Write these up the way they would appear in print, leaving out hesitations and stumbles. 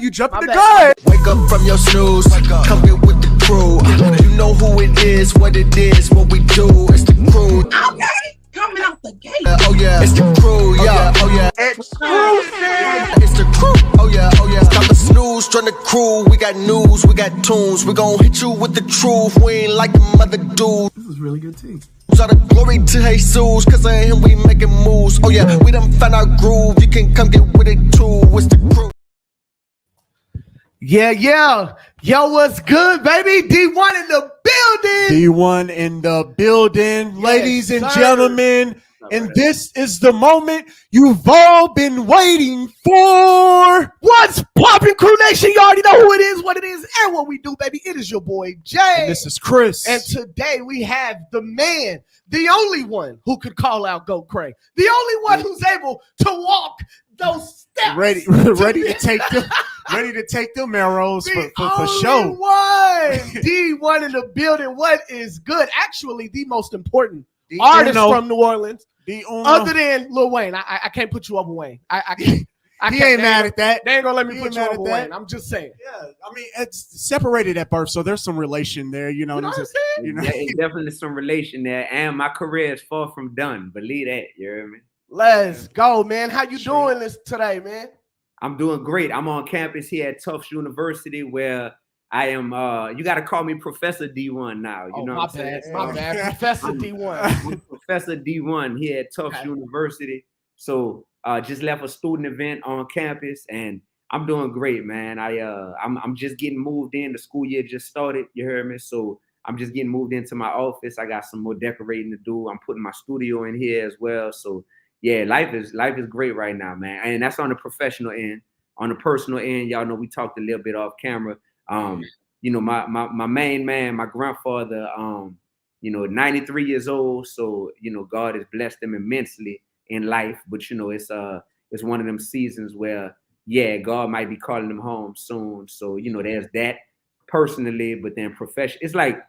You jumping the gun. Wake up from your snooze. Come get with the crew. You know who it is, what we do. It's the crew. Okay. Coming out the gate. Oh yeah, it's the crew. Yeah, oh yeah. Exclusive. It's the crew. Oh yeah, oh yeah. Stop a snooze, join the crew. We got news, we got tunes. We gon' hit you with the truth. We ain't like them other dudes. This is really good tea. All the glory to Jesus, cause of him we making moves. Oh yeah, we done found our groove. You can come get with it too. It's the crew. Yeah. Yo, what's good, baby? D-1 in the building. D-1 in the building, Yes, ladies and sir. gentlemen. And this is the moment you've all been waiting for. What's poppin', Crew Nation? You already know who it is, what it is, and what we do, baby. It is your boy, Jay. And this is Chris. And today we have the man, the only one who could call out Lecrae, the only one who's able to walk those steps. ready to take them arrows for show. D-1 in the building. What is good? Actually, the most important artist from New Orleans, other than Lil Wayne. I can't put you over Wayne. He ain't mad at that. They ain't gonna let me put you over Wayne. I'm just saying. Yeah, I mean, it's separated at birth, so there's some relation there. You know what I'm saying? You know? Yeah, it's definitely some relation there, and my career is far from done. Believe that, you hear me? Let's go, man. How you doing this today, man? I'm doing great. I'm on campus here at CREWniverse, where I am. You got to call me Professor D-1 now. You know what I'm saying? My bad, Professor D-1. I'm Professor D-1 here at CREWniverse. So just left a student event on campus, and I'm doing great, man. I'm just getting moved in. The school year just started. You heard me? So I'm just getting moved into my office. I got some more decorating to do. I'm putting my studio in here as well. So yeah, life is great right now, man. And that's on the professional end. On the personal end, y'all know we talked a little bit off camera. You know, my main man, my grandfather, 93 years old. So, you know, God has blessed him immensely in life. But, you know, it's one of them seasons where, yeah, God might be calling him home soon. So, you know, there's that personally, but then it's like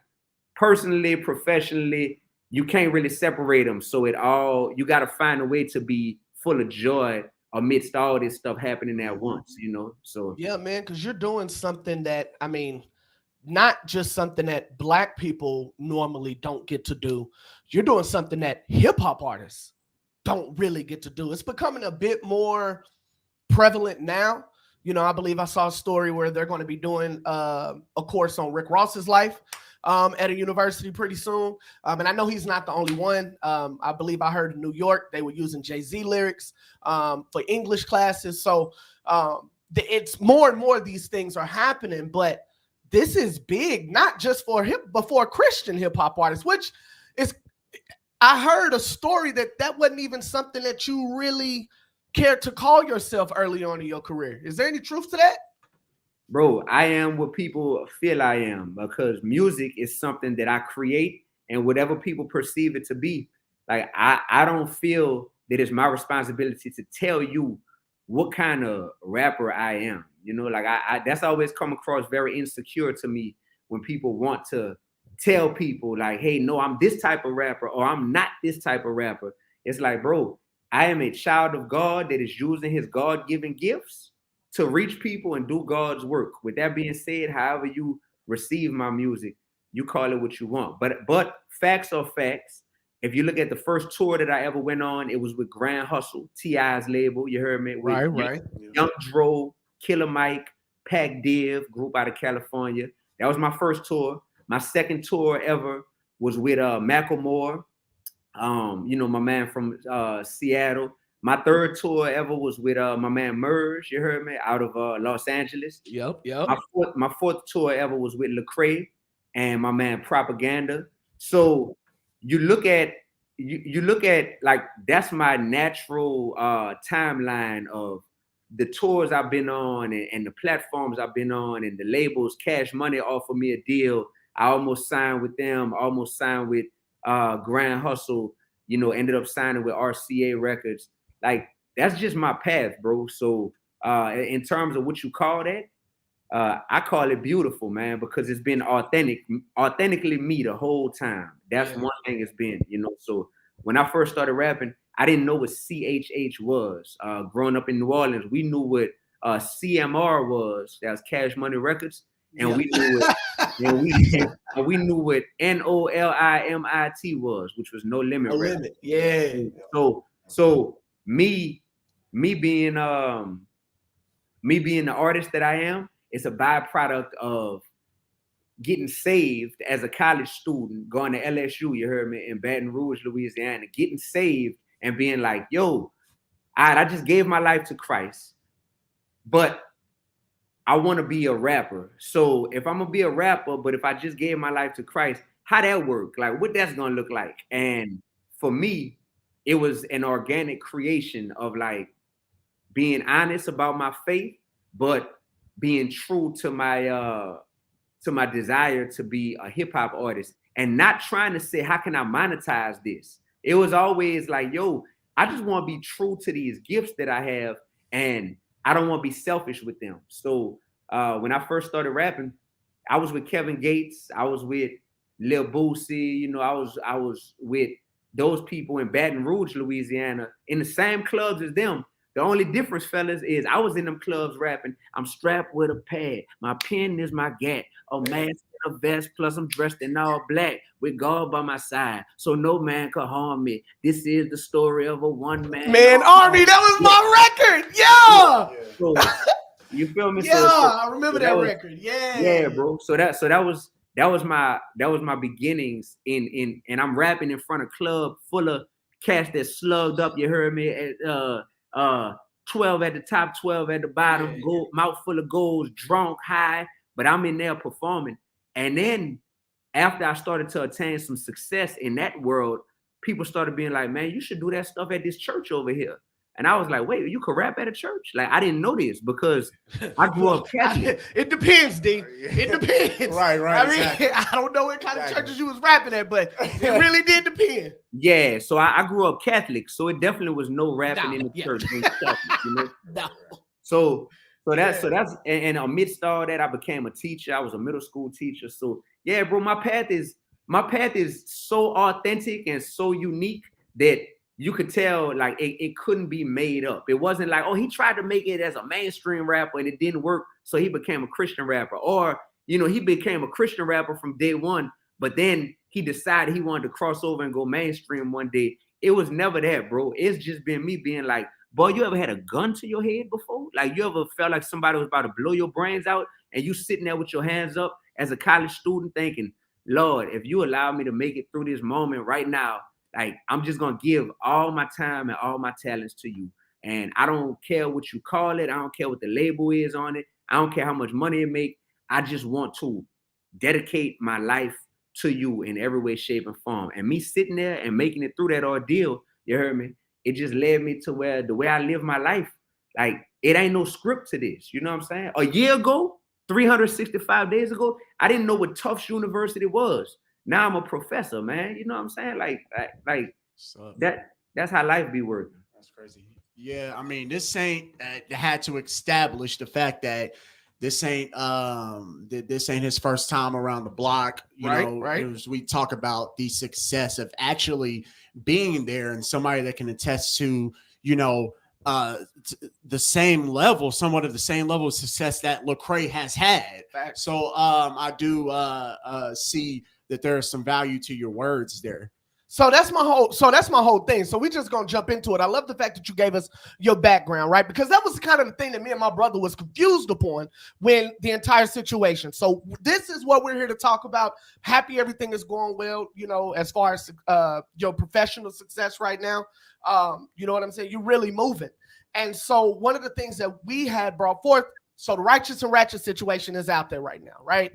personally, professionally, you can't really separate them. So you got to find a way to be full of joy amidst all this stuff happening at once, you know? So yeah, man, because you're doing something that, I mean, not just something that Black people normally don't get to do. You're doing something that hip hop artists don't really get to do. It's becoming a bit more prevalent now. You know, I believe I saw a story where they're going to be doing a course on Rick Ross's life at a university pretty soon. And I know he's not the only one. I believe I heard in New York, they were using Jay-Z lyrics for English classes. So it's more and more of these things are happening, but this is big, not just for but for Christian hip hop artists, which is, I heard a story that wasn't even something that you really cared to call yourself early on in your career. Is there any truth to that? Bro, I am what people feel I am, because music is something that I create, and whatever people perceive it to be, like I don't feel that it's my responsibility to tell you what kind of rapper I am. You know, like I that's always come across very insecure to me when people want to tell people like, hey, no, I'm this type of rapper, or I'm not this type of rapper. It's like, bro, I am a child of God that is using his God-given gifts to reach people and do God's work. With that being said, however you receive my music, you call it what you want. But facts are facts. If you look at the first tour that I ever went on, it was with Grand Hustle, T.I.'s label. You heard me? With Right. Young Dro, Killer Mike, Pac Div, group out of California. That was my first tour. My second tour ever was with Macklemore, my man from Seattle. My third tour ever was with my man Merge, you heard me, out of Los Angeles. Yep. My fourth tour ever was with Lecrae and my man Propaganda. So you look at like, that's my natural timeline of the tours I've been on and the platforms I've been on, and the labels. Cash Money offered me a deal. I almost signed with them, almost signed with Grand Hustle, ended up signing with RCA Records. Like, that's just my path, bro. So in terms of what you call that, I call it beautiful, man, because it's been authentically me the whole time. That's one thing it's been, So when I first started rapping, I didn't know what CHH was. Growing up in New Orleans, we knew what CMR was. That was Cash Money Records, and we knew it. And we knew what NOLIMIT was, which was No Limit. No Limit. Yeah. So me being the artist that I am, it's a byproduct of getting saved as a college student, going to LSU, you heard me, in Baton Rouge, Louisiana, getting saved and being like, yo, I just gave my life to Christ, but I want to be a rapper. So if I'm gonna be a rapper, but if I just gave my life to Christ, how that work? Like what that's gonna look like? And for me, it was an organic creation of like being honest about my faith, but being true to my desire to be a hip hop artist and not trying to say, how can I monetize this? It was always like, yo, I just want to be true to these gifts that I have, and I don't want to be selfish with them. So when I first started rapping, I was with Kevin Gates, I was with Lil Boosie, you know, I was with those people in Baton Rouge, Louisiana, in the same clubs as them. The only difference, fellas, is I was in them clubs rapping. I'm strapped with a pad. My pen is my gat. A mask and a vest, plus I'm dressed in all black with God by my side, so no man could harm me. This is the story of a one-man army. That was my record. Yeah. So, you feel me? Yeah, I remember that was, record. Yeah. Yeah, bro. So that was my beginnings in and I'm rapping in front of club full of cats that slugged up. You heard me? 12 at the top, 12 at the bottom, mouth full of goals, drunk, high, but I'm in there performing. And then after I started to attain some success in that world, people started being like, man, you should do that stuff at this church over here. And I was like, wait, you could rap at a church? Like, I didn't know this because I grew up Catholic. It depends, D. It depends. Right. I mean, exactly. I don't know what kind of churches you was rapping at, but it really did depend. Yeah, so I grew up Catholic, so it definitely was no rapping in the church. In Catholic, you know? No. So that's and amidst all that, I became a teacher. I was a middle school teacher. So yeah, bro, my path is so authentic and so unique that you could tell like it couldn't be made up. It wasn't like, oh, he tried to make it as a mainstream rapper and it didn't work, so he became a Christian rapper. Or, you know, he became a Christian rapper from day one, but then he decided he wanted to cross over and go mainstream one day. It was never that, bro. It's just been me being like, boy, you ever had a gun to your head before? Like, you ever felt like somebody was about to blow your brains out and you sitting there with your hands up as a college student thinking, Lord, if you allow me to make it through this moment right now, like, I'm just going to give all my time and all my talents to you. And I don't care what you call it. I don't care what the label is on it. I don't care how much money it make. I just want to dedicate my life to you in every way, shape, and form. And me sitting there and making it through that ordeal, you heard me? It just led me to where the way I live my life, like, it ain't no script to this. You know what I'm saying? A year ago, 365 days ago, I didn't know what Tufts University was. Now I'm a professor, man. You know what I'm saying? Like that's how life be working. That's crazy. Yeah, I mean, this ain't had to establish the fact that this ain't his first time around the block. You know, right. As we talk about the success of actually being there, and somebody that can attest to, you know, the same level, somewhat of the same level of success that Lecrae has had. Fact. So I do see that there is some value to your words there. So that's my whole thing. So we're just gonna jump into it. I love the fact that you gave us your background, right? Because that was kind of the thing that me and my brother was confused upon when the entire situation. So this is what we're here to talk about. Happy everything is going well, you know, as far as your professional success right now. You know what I'm saying? You're really moving. And so one of the things that we had brought forth, so the Righteous and Ratchet situation is out there right now, right?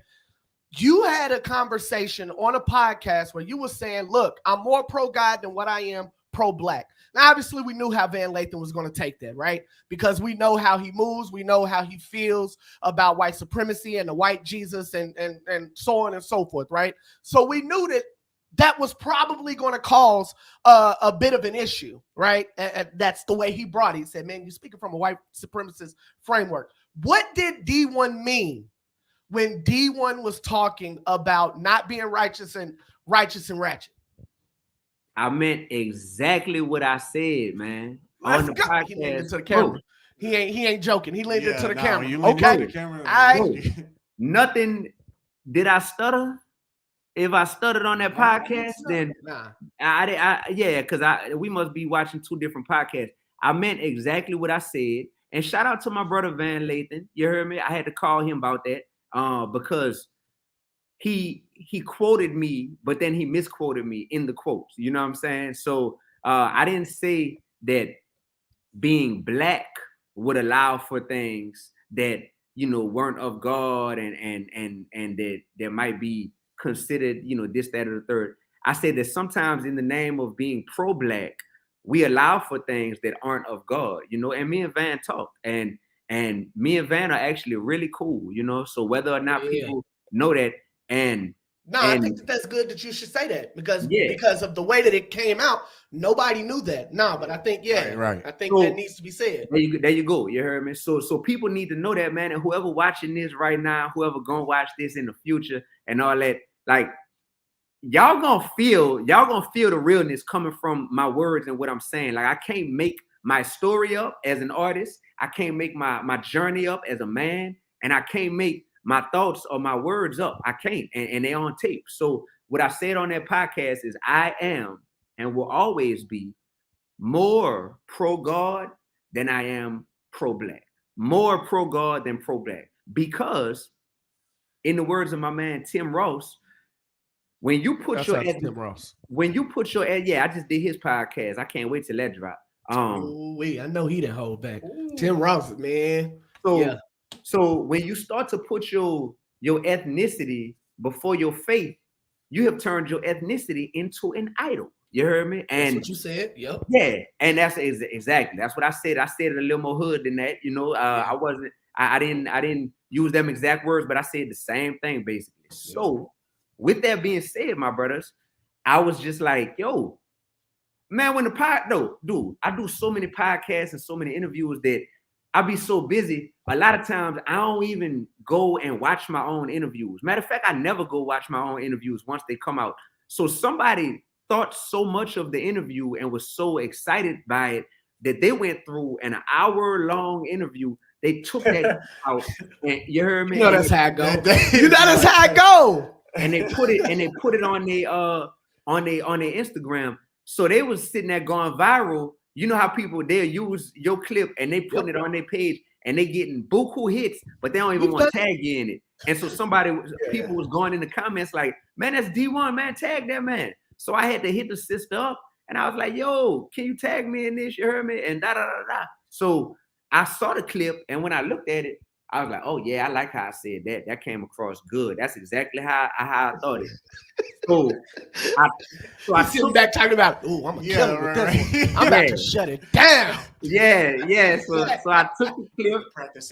You had a conversation on a podcast where you were saying, look, I'm more pro-God than what I am pro-black. Now, obviously, we knew how Van Lathan was going to take that, right? Because we know how he moves. We know how he feels about white supremacy and the white Jesus and so on and so forth, right? So we knew that was probably going to cause a bit of an issue, right? And that's the way he brought it. He said, man, you're speaking from a white supremacist framework. What did Dee-1 mean when Dee-1 was talking about not being righteous and ratchet? I meant exactly what I said, man. Let's on the go. podcast. He named it to the camera. He ain't joking. He leaned into the camera. You leaned Okay. into the camera. Nothing. Did I stutter? If I stuttered on that podcast, then because we must be watching two different podcasts. I meant exactly what I said. And shout out to my brother Van Lathan. You heard me? I had to call him about that because he quoted me, but then he misquoted me in the quotes. You know what I'm saying? So I didn't say that being black would allow for things that weren't of God and that there might be considered this, that, or the third. I said that sometimes in the name of being pro-black, we allow for things that aren't of God, and me and Van talked, and me and Van are actually really cool, so whether or not people know that, I think that's good that you should say that because of the way that it came out, nobody knew that. But I think right. I think that needs to be said. There you go. You heard me. So people need to know that, man. And whoever watching this right now, whoever gonna watch this in the future, and all that, like y'all gonna feel the realness coming from my words and what I'm saying. Like I can't make my story up as an artist. I can't make my journey up as a man, and I can't make my thoughts or my words up. I can't, and they're on tape. So what I said on that podcast is I am and will always be more pro-God than I am pro-black. More pro-God than pro-black. Because in the words of my man Tim Ross, when you put I just did his podcast. I can't wait till that drop. I know he didn't hold back. Tim Ross, man. So when you start to put your ethnicity before your faith, you have turned your ethnicity into an idol. You heard me? And that's what you said. Yep. Yeah, and that's exactly what I said. I said it a little more hood than that. I didn't use them exact words, but I said the same thing basically. Yeah. So with that being said, my brothers, I was just like, yo, man, dude, I do so many podcasts and so many interviews that I be so busy. A lot of times I don't even go and watch my own interviews. Matter of fact, I never go watch my own interviews once they come out. So somebody thought so much of the interview and was so excited by it that they went through an hour-long interview. They took that out, and you heard me. That's how it go. That's how it go. And they put it on their Instagram. So they was sitting there going viral. You know how people they'll use your clip and they put it on their page and they getting buku hits, but they don't even want to tag you in it. And so people was going in the comments like, man, that's Dee-1, man, tag that man. So I had to hit the sister up and I was like, yo, can you tag me in this? You heard me? And da-da-da-da. So I saw the clip and when I looked at it, I was like, oh yeah, I like how I said that. That came across good. That's exactly how I thought it. So I sit back talking about, oh, I'm gonna kill it with this one. I'm about to shut it down. Yeah. So I took the clip.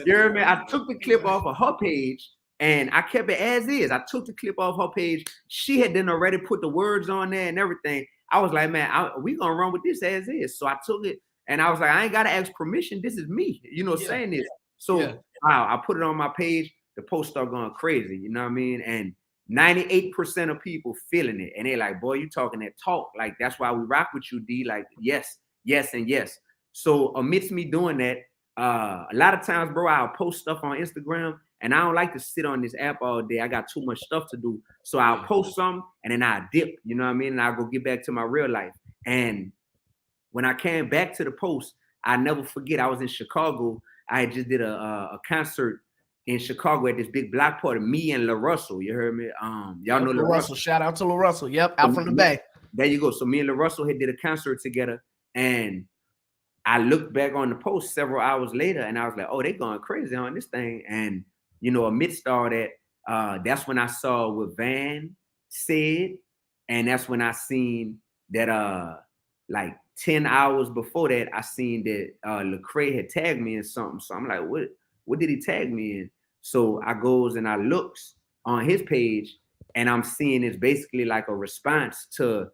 You heard me? I took the clip off of her page and I kept it as is. I took the clip off her page. She had then already put the words on there and everything. I was like, man, we gonna run with this as is. So I took it and I was like, I ain't gotta ask permission. This is me, saying this. So wow, I put it on my page. The post started going crazy. You know what I mean? And 98% of people feeling it. And they're like, boy, you talking that talk. Like, that's why we rock with you, D. Like, yes, and yes. So amidst me doing that, a lot of times, bro, I'll post stuff on Instagram and I don't like to sit on this app all day. I got too much stuff to do. So I'll post something and then I'll dip, you know what I mean? And I'll go get back to my real life. And when I came back to the post, I never forget, I was in Chicago. I just did a concert in Chicago at this big block party. Me and La Russell, you heard me? Y'all know La Russell. Shout out to La Russell. Yep, out from the Bay. There you go. So me and La Russell had did a concert together, and I looked back on the post several hours later, and I was like, "Oh, they going crazy on this thing." And amidst all that, that's when I saw what Van said, and that's when I seen that like 10 hours before that, I seen that Lecrae had tagged me in something. So I'm like, what did he tag me in? So I goes and I looks on his page and I'm seeing it's basically like a response to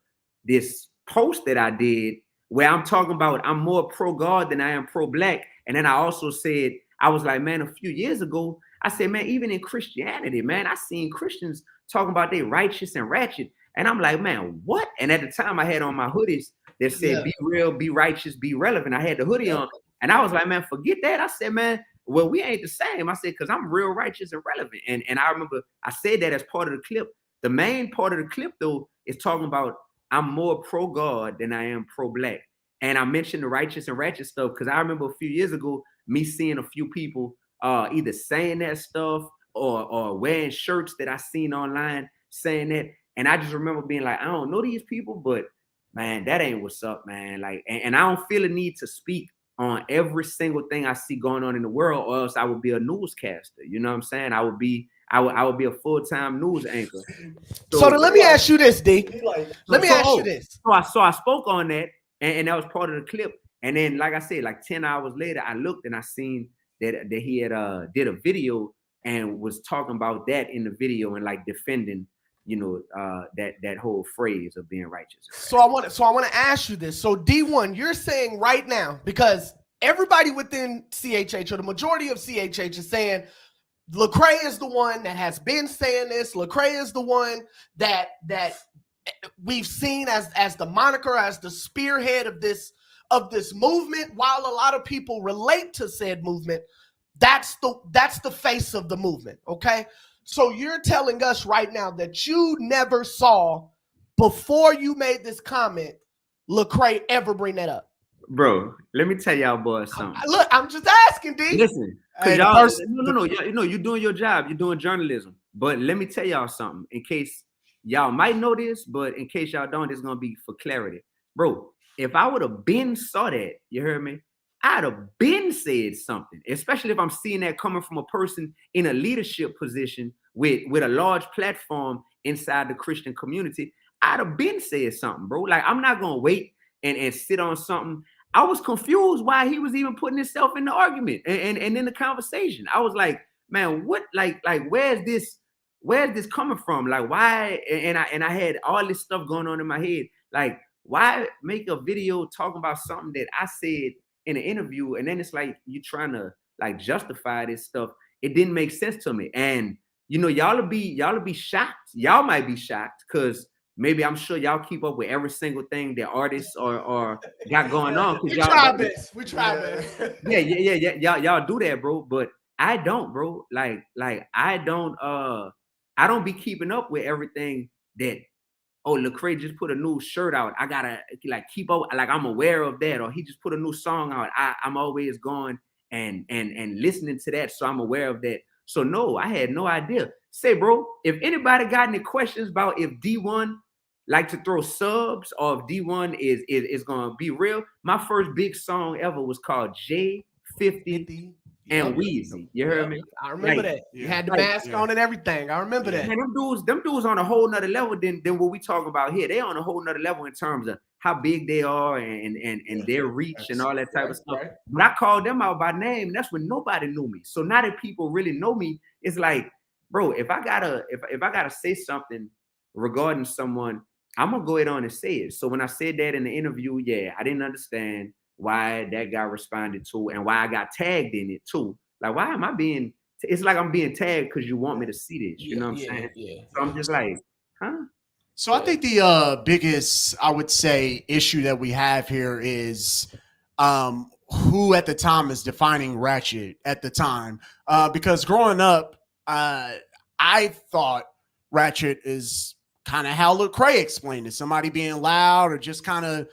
this post that I did where I'm talking about I'm more pro-God than I am pro-black. And then I also said, I was like, man, a few years ago, I said, man, even in Christianity, man, I seen Christians talking about they righteous and ratchet. And I'm like, man, what? And at the time I had on my hoodies that said, be real, be righteous, be relevant. I had the hoodie on. And I was like, man, forget that. I said, man, well, we ain't the same. I said, because I'm real righteous and relevant. And I remember I said that as part of the clip. The main part of the clip, though, is talking about I'm more pro-God than I am pro-black. And I mentioned the righteous and ratchet stuff because I remember a few years ago, me seeing a few people either saying that stuff or wearing shirts that I seen online saying that. And I just remember being like, I don't know these people, but man, that ain't what's up, man. Like, and I don't feel a need to speak on every single thing I see going on in the world, or else I would be a newscaster. You know what I'm saying? I would be a full-time news anchor. So let me ask you this, D. Let me ask you this. So I spoke on that, and that was part of the clip. And then, like I said, like 10 hours later, I looked and I seen that he had did a video and was talking about that in the video and like defending, you know, that whole phrase of being righteous. So I want to ask you this. So D1, you're saying right now, because everybody within CHH or the majority of CHH is saying Lecrae is the one that has been saying this. Lecrae is the one that we've seen as the moniker, as the spearhead of this movement. While a lot of people relate to said movement, that's the face of the movement. Okay. So you're telling us right now that you never saw, before you made this comment, Lecrae ever bring that up? Bro, let me tell y'all boys something. Look, I'm just asking, D. Listen, hey, y'all, no, you know, you're doing your job, you're doing journalism. But let me tell y'all something, in case y'all might know this, but in case y'all don't, it's gonna be for clarity. Bro, if I would have been saw that, you heard me? I'd have been said something, especially if I'm seeing that coming from a person in a leadership position with a large platform inside the Christian community. I'd have been said something, bro. Like, I'm not gonna wait and sit on something. I was confused why he was even putting himself in the argument and in the conversation. I was like, man, what, like where's this coming from? Like, why? And I had all this stuff going on in my head. Like, why make a video talking about something that I said in an interview, and then it's like you trying to like justify this stuff? It didn't make sense to me. And you know, y'all will be shocked. Y'all might be shocked because maybe, I'm sure y'all keep up with every single thing that artists or got going on. We try this. We try this. Yeah. Y'all do that, bro. But I don't, bro. Like I don't be keeping up with everything that, oh, Lecrae just put a new shirt out, I gotta like keep up, like I'm aware of that, or he just put a new song out. I'm always going and listening to that, so I'm aware of that. So no, I had no idea. Say, bro, if anybody got any questions about if Dee-1 like to throw subs or if Dee-1 is gonna be real, my first big song ever was called J50 and Weezy. You heard me? I remember that. You had the mask on and everything. I remember that. Man, them dudes on a whole nother level than what we talk about here. They on a whole nother level in terms of how big they are and their reach and all that type of stuff. Right. But I called them out by name, and that's when nobody knew me. So now that people really know me, it's like, bro, if I gotta say something regarding someone, I'm gonna go ahead on and say it. So when I said that in the interview, yeah, I didn't understand why that guy responded to and why I got tagged in it too. Like, why am I being? It's like I'm being tagged because you want me to see this. You know what I'm saying? Yeah. So I'm just like, huh? So I think the biggest, I would say, issue that we have here is who at the time is defining Ratchet at the time. Because growing up, I thought Ratchet is kind of how Lecrae explained it. Somebody being loud or just kind of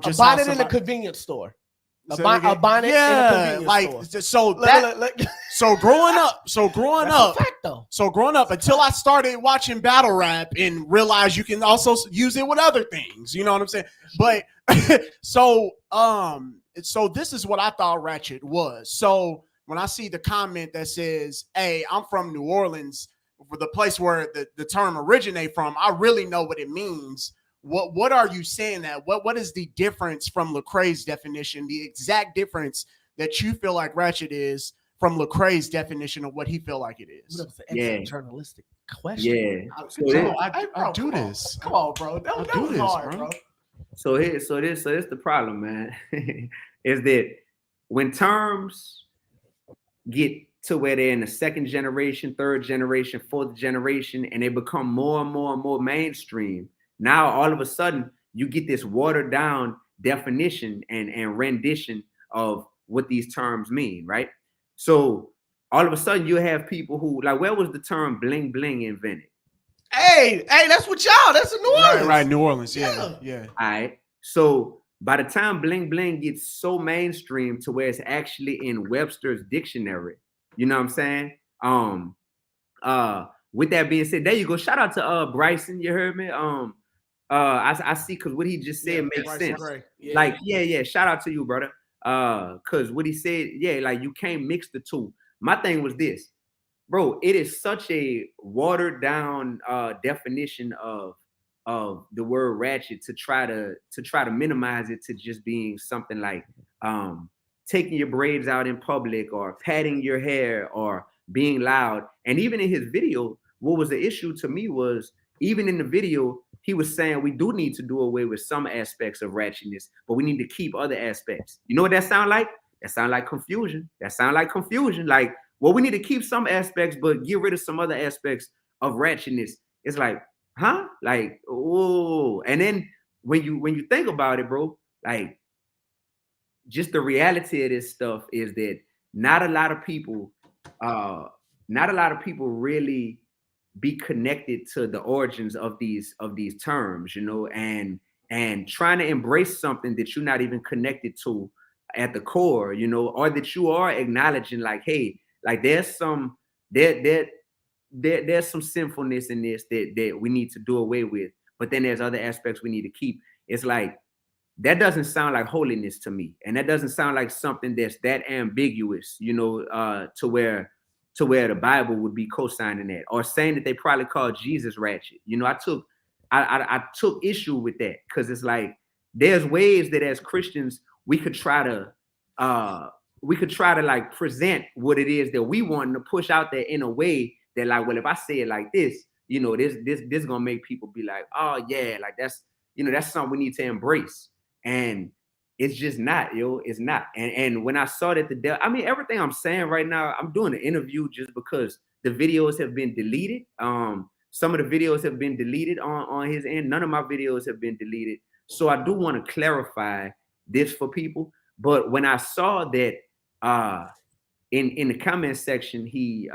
just buying it in a convenience store. Buying it in a convenience store. So growing up, until I started watching battle rap and realized you can also use it with other things. You know what I'm saying? But so this is what I thought Ratchet was. So when I see the comment that says, "Hey, I'm from New Orleans," for the place where the term originate from, I really know what it means. What are you saying that? What is the difference from Lecrae's definition, the exact difference that you feel like Ratchet is from Lecrae's definition of what he feel like it is? Yeah. Journalistic question. Yeah. I do this. Come on, bro. That was hard, bro. So this the problem, man. Is that when terms get to where they're in the second generation, third generation, fourth generation, and they become more and more and more mainstream, now all of a sudden you get this watered down definition and rendition of what these terms mean, right? So all of a sudden you have people who like, where was the term bling bling invented? Hey, that's what y'all. That's in New Orleans. Right, New Orleans. Yeah. All right. So by the time bling bling gets so mainstream to where it's actually in Webster's dictionary, you know what I'm saying? With that being said, there you go. Shout out to Bryson. You heard me? I see, because what he just said makes sense. Yeah. Like, yeah. Shout out to you, brother. Because what he said, like you can't mix the two. My thing was this, bro. It is such a watered down definition of the word ratchet to try to minimize it to just being something like taking your braids out in public or patting your hair or being loud. And even in his video, what was the issue to me was, even in the video, he was saying we do need to do away with some aspects of ratchetness, but we need to keep other aspects. You know what that sound like? That sound like confusion. Like, well, we need to keep some aspects, but get rid of some other aspects of ratchetness. It's like, huh? Like, oh. And then when you think about it, bro, like, just the reality of this stuff is that not a lot of people really be connected to the origins of these terms, you know, and trying to embrace something that you're not even connected to at the core, you know, or that you are acknowledging, like, hey, like there's some there's some sinfulness in this that we need to do away with, but then there's other aspects we need to keep. It's like, that doesn't sound like holiness to me, and that doesn't sound like something that's that ambiguous, you know, to where the Bible would be co-signing that, or saying that they probably called Jesus ratchet. You know, I took issue with that, because it's like, there's ways that as Christians we could try to like present what it is that we want to push out there in a way that, like, well, if I say it like this, you know, this gonna make people be like, oh yeah, like that's, you know, that's something we need to embrace. And it's just not, it's not. And when I saw that I mean, everything I'm saying right now, I'm doing an interview just because the videos have been deleted. Some of the videos have been deleted on his end. None of my videos have been deleted. So I do want to clarify this for people. But when I saw that in the comment section, he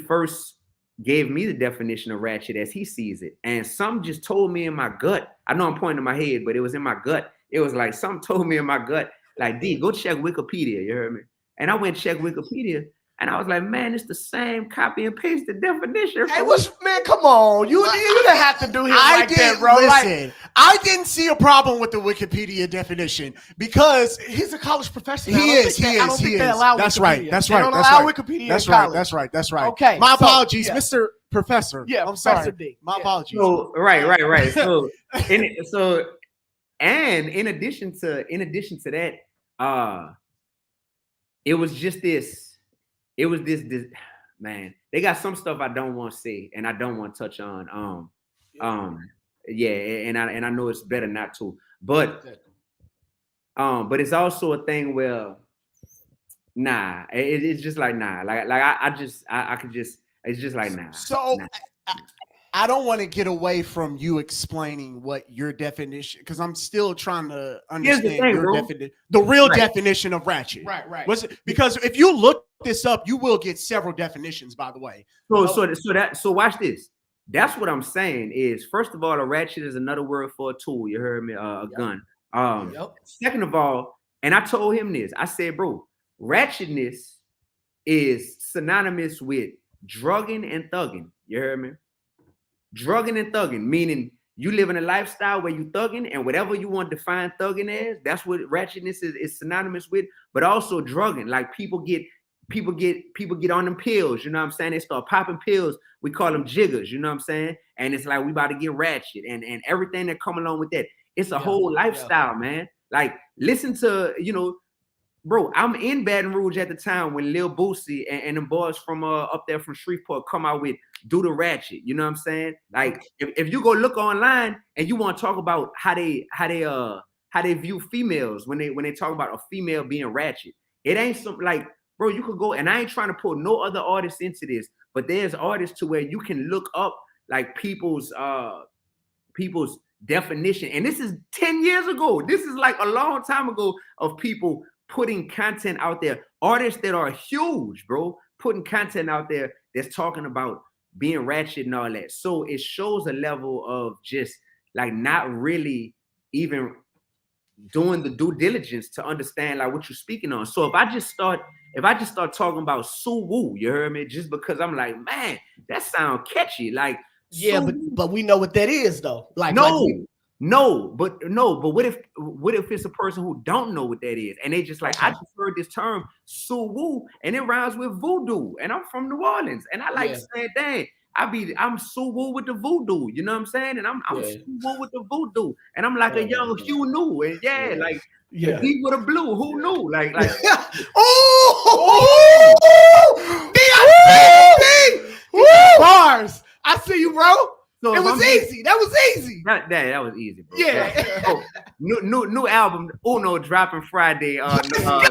first gave me the definition of ratchet as he sees it. And some just told me in my gut, I know I'm pointing to my head, but it was in my gut. It was like, some told me in my gut, like, D, go check Wikipedia, you heard me? And I went check Wikipedia, and I was like, man, it's the same copy and paste the definition. Hey, man, come on. You didn't have to do him like that, bro. Listen, I didn't see a problem with the Wikipedia definition, because he's a college professor. He is. They allow That's Wikipedia. right. That's they right. don't That's allow right. Wikipedia That's in right. college. That's right. That's right. Okay. My So, apologies, yeah. Mr. Professor. Yeah, I'm Professor sorry. D. My apologies. So right. So in addition to that, it was just this. It was this man. They got some stuff I don't want to say and I don't want to touch on. Yeah, and I know it's better not to. But it's also a thing where, nah, it's just like, nah. Like I could just, it's just like, nah. So nah. I don't want to get away from you explaining what your definition, because I'm still trying to understand your definition, the real definition of ratchet. Right. Because if you look this up, you will get several definitions, by the way. So watch this. That's what I'm saying is, first of all, a ratchet is another word for a tool. You heard me, a gun. Second of all, and I told him this, I said, bro, ratchetness is synonymous with drugging and thugging. You heard me? Drugging and thugging, meaning you live in a lifestyle where you thugging, and whatever you want to define thugging as, that's what ratchetness is synonymous with. But also drugging, like people get on them pills, you know what I'm saying? They start popping pills. We call them jiggers, you know what I'm saying? And it's like, we about to get ratchet and everything that come along with that. It's a whole lifestyle, man. Like, listen to, you know, bro, I'm in Baton Rouge at the time when Lil Boosie and them boys from up there from Shreveport come out with Do the Ratchet. You know what I'm saying? Like, if you go look online and you want to talk about how they view females when they talk about a female being ratchet, it ain't something like, bro, you could go, and I ain't trying to pull no other artists into this, but there's artists to where you can look up like people's definition. And this is 10 years ago. This is like a long time ago of people putting content out there, artists that are huge, bro, putting content out there that's talking about being ratchet and all that. So it shows a level of just like not really even doing the due diligence to understand like what you're speaking on. So if I just start talking about Suwoo, you heard me, just because I'm like, man, that sound catchy. Like, yeah, but we know what that is though. Like, but what if it's a person who don't know what that is and they just like, I just heard this term Suwoo and it rhymes with voodoo and I'm from New Orleans and I like saying, dang, I'm Suwoo with the voodoo, you know what I'm saying? And I'm Suwoo with the voodoo and I'm like a young Hugh New and the deep with a blue, who knew? Like bars. I see you, bro. So it was easy. That was easy. That was easy, bro. Yeah. So, new album, Uno, dropping Friday. September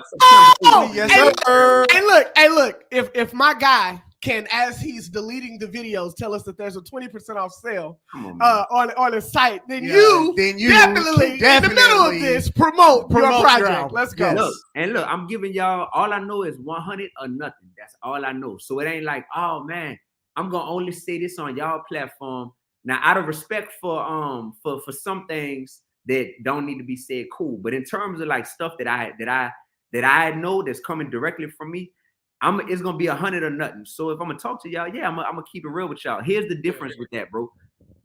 8th. Yes, sir. Hey, look. If my guy can, as he's deleting the videos, tell us that there's a 20% off sale on his site, then you definitely in the middle of this promote your project. Let's go. Look, I'm giving y'all, all I know is 100 or nothing. That's all I know. So it ain't like, oh man, I'm gonna only say this on y'all platform. Now, out of respect for some things that don't need to be said, cool. But in terms of like stuff that I know that's coming directly from me, it's gonna be 100 or nothing. So if I'm gonna talk to y'all, I'm gonna keep it real with y'all. Here's the difference with that, bro.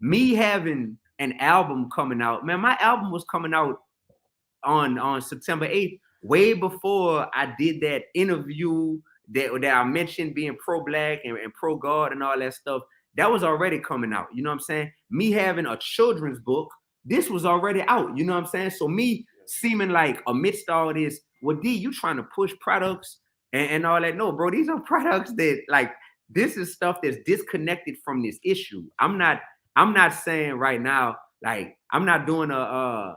Me having an album coming out, man, my album was coming out on September 8th, way before I did that interview that I mentioned, being pro-black and pro-God and all that stuff. That was already coming out. You know what I'm saying? Me having a children's book, this was already out. You know what I'm saying? So me seeming like amidst all this, well, D, you trying to push products and all that. No, bro, these are products that like, this is stuff that's disconnected from this issue. I'm not saying right now, like, I'm not doing a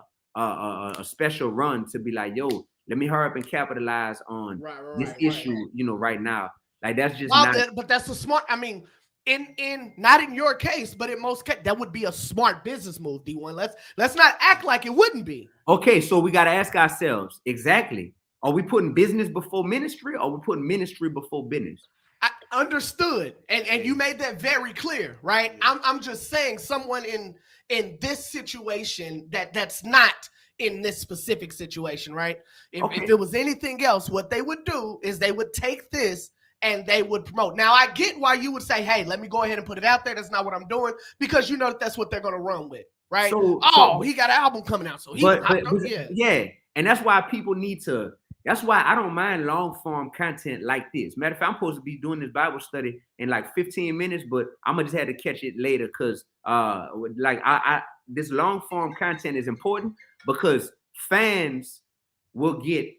special run to be like, yo, let me hurry up and capitalize on this issue, you know, right now. Like, that's just but that's a smart, I mean, in not in your case, but in most cases, that would be a smart business move, D1. Let's not act like it wouldn't be. Okay, so we got to ask ourselves, exactly, are we putting business before ministry, or are we putting ministry before business? I understood, and you made that very clear, right? I'm just saying, someone in this situation that's not in this specific situation, right? If it was anything else, what they would do is they would take this and they would promote. Now, I get why you would say, hey, let me go ahead and put it out there. That's not what I'm doing, because you know that's what they're going to run with, right? He got an album coming out, so and that's why people need to, that's why I don't mind long form content like this. Matter of fact, I'm supposed to be doing this Bible study in like 15 minutes, but I'm gonna just have to catch it later because this long form content is important because fans will get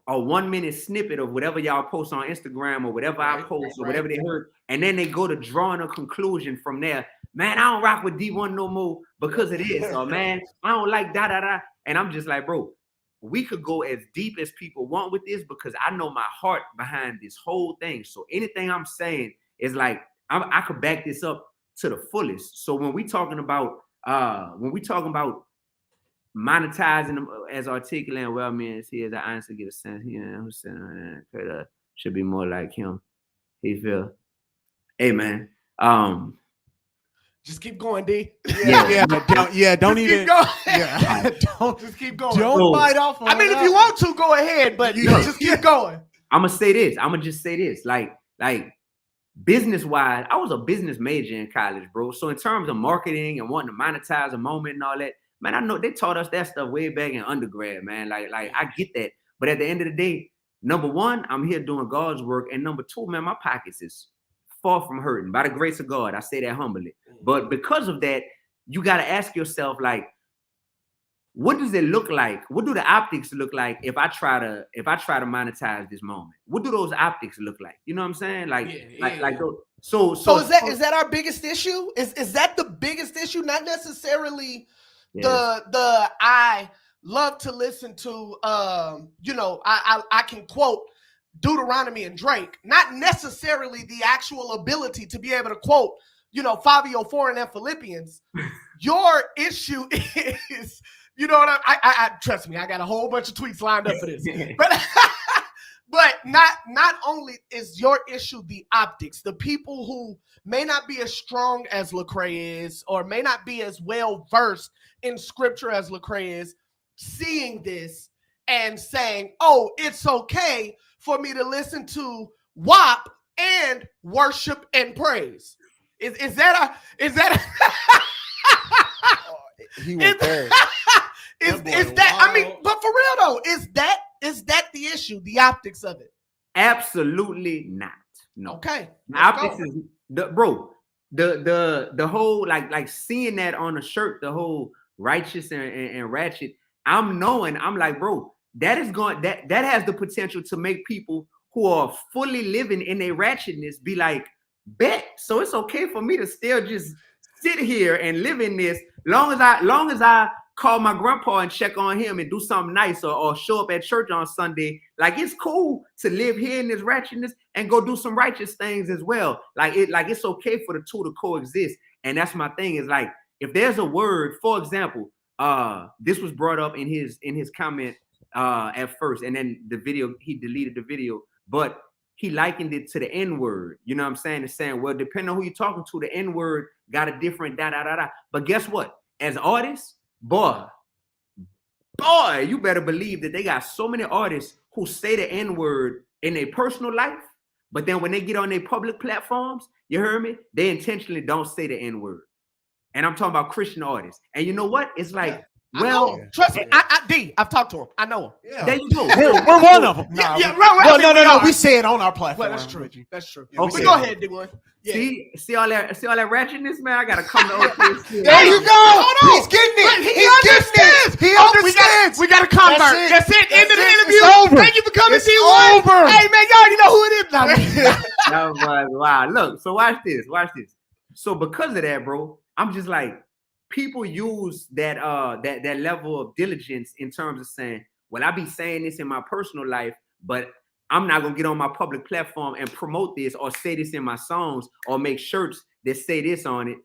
a 1 minute snippet of whatever y'all post on Instagram or whatever I post or whatever they heard, and then they go to drawing a conclusion from there. Man, I don't rock with Dee-1 no more because of this, or man, I don't like da. And I'm just like, bro, we could go as deep as people want with this because I know my heart behind this whole thing. So anything I'm saying is like I could back this up to the fullest. So when we talking about monetizing them as articulating, well, man, here's I honestly get a sense, you know, who said should be more like him. He feel, hey man, just keep going, D. Don't even keep going. Don't just keep going. Don't bite off. I mean, if you want to, go ahead, but just keep going. I'm gonna say this. I'm gonna just say this. Like business wise, I was a business major in college, bro. So in terms of marketing and wanting to monetize a moment and all that, man, I know they taught us that stuff way back in undergrad, man. Like I get that. But at the end of the day, number one, I'm here doing God's work. And number two, man, my pockets is far from hurting. By the grace of God, I say that humbly. But because of that, you got to ask yourself, like, what does it look like? What do the optics look like if I try to monetize this moment? What do those optics look like? You know what I'm saying? Like those. So is that our biggest issue? Is that the biggest issue? Not necessarily the I love to listen to I can quote Deuteronomy and Drake, not necessarily the actual ability to be able to quote, Fabio Foreign and Philippians. Your issue is You know what I trust me, I got a whole bunch of tweets lined up for this. But not only is your issue the optics, the people who may not be as strong as Lecrae is, or may not be as well versed in scripture as Lecrae is, seeing this and saying, "Oh, it's okay for me to listen to WAP and worship and praise." Is that he went there. Is that? I mean, but for real though, is that the issue? The optics of it? Absolutely not. No. Okay. The optics is the whole like seeing that on a shirt, the whole righteous and ratchet. I'm like, bro, that has the potential to make people who are fully living in their ratchetness be like, bet. So it's okay for me to still just sit here and live in this, long as I call my grandpa and check on him and do something nice, or show up at church on Sunday. Like, it's cool to live here in this ratchetness and go do some righteous things as well. Like it's okay for the two to coexist. And that's my thing, is like, if there's a word, for example, this was brought up in his comment at first, and then the video, he deleted the video, but he likened it to the N-word. You know what I'm saying? It's saying, well, depending on who you're talking to, the N-word got a different da-da-da-da. But guess what? As artists, boy, you better believe that they got so many artists who say the N-word in their personal life, but then when they get on their public platforms, you heard me, they intentionally don't say the N-word. And I'm talking about Christian artists. And you know what? It's like, well, trust me, I've talked to him. I know him. Yeah. There you go. We're one of them. Right. No. We say it on our platform. Well, that's true. That's true. Okay. But go ahead, Dee-1. Yeah. See all that ratchetness, man. I gotta come to OKC. There you go. Hold on. He's getting it. Wait, He's getting it. He understands. We got to convert. That's it. End of the interview. It's over. Thank you for coming, It's Dee-1. over. Hey, man, you already know who it is now. Wow. Look, so watch this. So because of that, bro, I'm just like, people use that level of diligence in terms of saying, well, I be saying this in my personal life, but I'm not gonna get on my public platform and promote this or say this in my songs or make shirts that say this on it.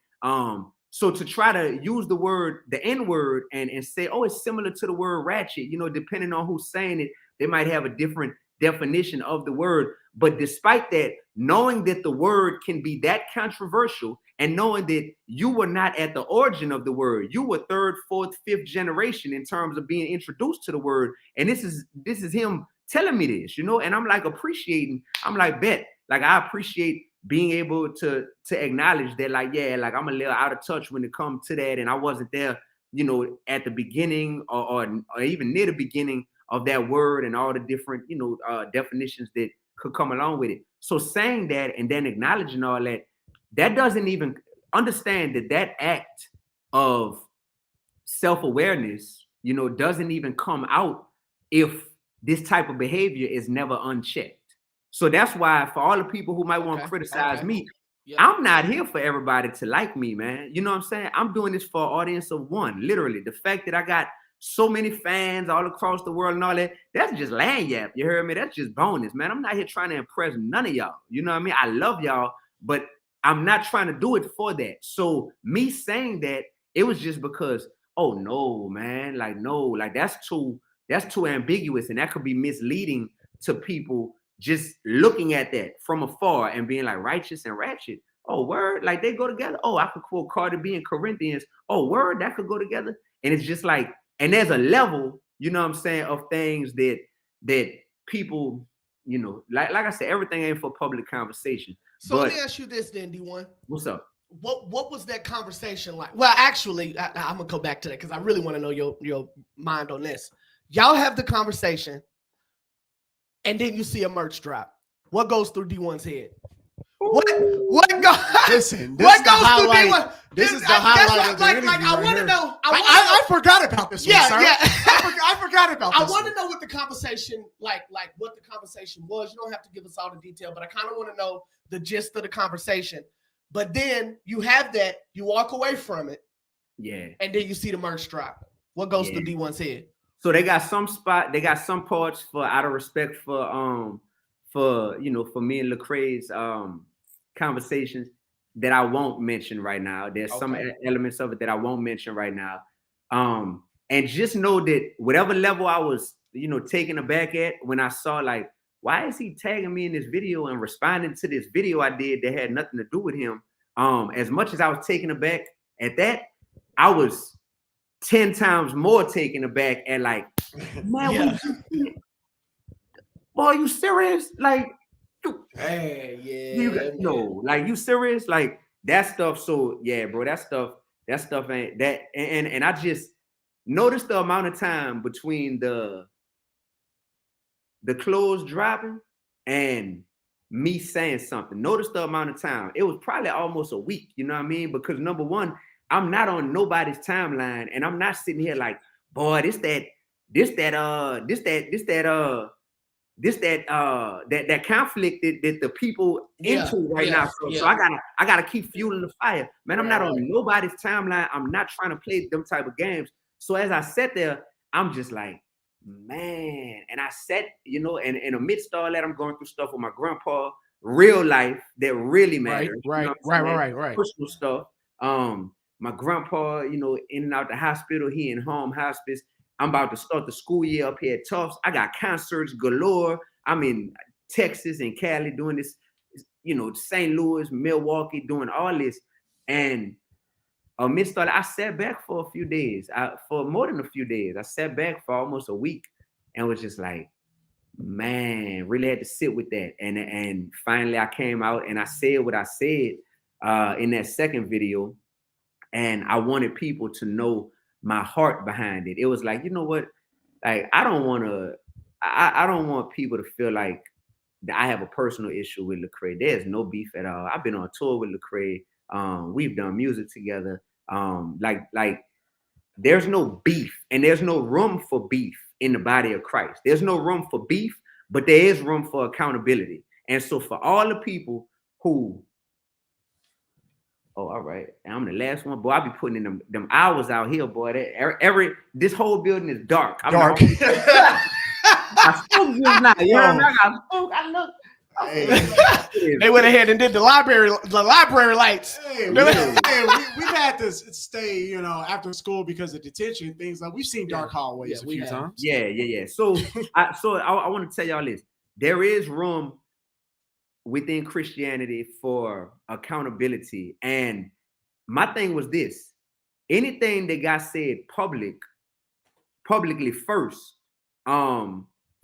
So to try to use the N-word and say, oh, it's similar to the word ratchet, you know, depending on who's saying it, they might have a different definition of the word. But despite that, knowing that the word can be that controversial, and knowing that you were not at the origin of the word, you were third, fourth, fifth generation in terms of being introduced to the word. And this is him telling me this, you know, and I'm like appreciating, I'm like, bet, like I appreciate being able to acknowledge that, like, yeah, like I'm a little out of touch when it comes to that. And I wasn't there, you know, at the beginning or even near the beginning of that word and all the different, you know, definitions that could come along with it. So saying that and then acknowledging all that, that doesn't even understand that act of self-awareness, you know, doesn't even come out if this type of behavior is never unchecked. So that's why for all the people who might want to criticize me, I'm not here for everybody to like me, man. You know what I'm saying? I'm doing this for an audience of one, literally. The fact that I got so many fans all across the world and all that, that's just lanyard. You heard me? That's just bonus, man. I'm not here trying to impress none of y'all. You know what I mean? I love y'all, but I'm not trying to do it for that. So me saying that, it was just because, oh no, man, like no, like that's too ambiguous, and that could be misleading to people just looking at that from afar and being like righteous and ratchet. Oh, word, like they go together. Oh, I could quote Cardi B in Corinthians. Oh, word, that could go together. And it's just like, and there's a level, you know what I'm saying, of things that people, you know, like I said, everything ain't for public conversation. So let me ask you this then, Dee-1. What's up? What was that conversation like? Well, actually, I'm gonna go back to that because I really want to know your mind on this. Y'all have the conversation, and then you see a merch drop. What goes through Dee-1's head? What goes? Listen, what goes through Dee-1? This is the highlight of the interview. I want to know. I forgot about this one, sir. Yeah. I forgot about this. I want to know what the conversation like what the conversation was. You don't have to give us all the detail, but I kind of want to know the gist of the conversation. But then you have that, you walk away from it, yeah, and then you see the merch drop. What goes through Dee-1's head? So they got some parts for out of respect for you know, for me and Lecrae's conversations that I won't mention right now. There's some elements of it that I won't mention right now. And just know that whatever level I was, taken aback at when I saw like, why is he tagging me in this video and responding to this video I did that had nothing to do with him? As much as I was taken aback at that, I was 10 times more taken aback at like, man, boy, you serious? Like, hey, like you serious? Like that stuff. So yeah, bro, that stuff ain't that. And I just noticed the amount of time between the clothes dropping and me saying something. Notice the amount of time. It was probably almost a week, you know what I mean? Because number one, I'm not on nobody's timeline, and I'm not sitting here like, boy, this that conflict that the people into right now. So I gotta keep fueling the fire. Man, I'm not on nobody's timeline. I'm not trying to play them type of games. So as I sat there, I'm just like, man, and I sat, and amidst all that, I'm going through stuff with my grandpa, real life that really matters. Right. Personal stuff. My grandpa, in and out the hospital, he in home hospice. I'm about to start the school year up here at Tufts. I got concerts galore. I'm in Texas and Cali doing this, St. Louis, Milwaukee, doing all this. And amidst all that, I sat back for a few days, for more than a few days. I sat back for almost a week and was just like, man, really had to sit with that. And finally I came out and I said what I said in that second video. And I wanted people to know my heart behind it. It was like, you know what? Like, I don't want people to feel like that I have a personal issue with Lecrae. There's no beef at all. I've been on tour with Lecrae. We've done music together. Like there's no beef, and there's no room for beef in the body of Christ. There's no room for beef, but there is room for accountability. And so for all the people who, oh, all right, and I'm the last one, boy. I be putting in them hours out here, boy. This whole building is dark. Dark. I spoke just now. You know what I mean? I spoke. I look. They went ahead and did the library lights. Hey, we've had to stay, after school because of detention, things like we've seen dark hallways a few times. Yeah. So I want to tell y'all this. There is room within Christianity for accountability. And my thing was this: anything that got said publicly first,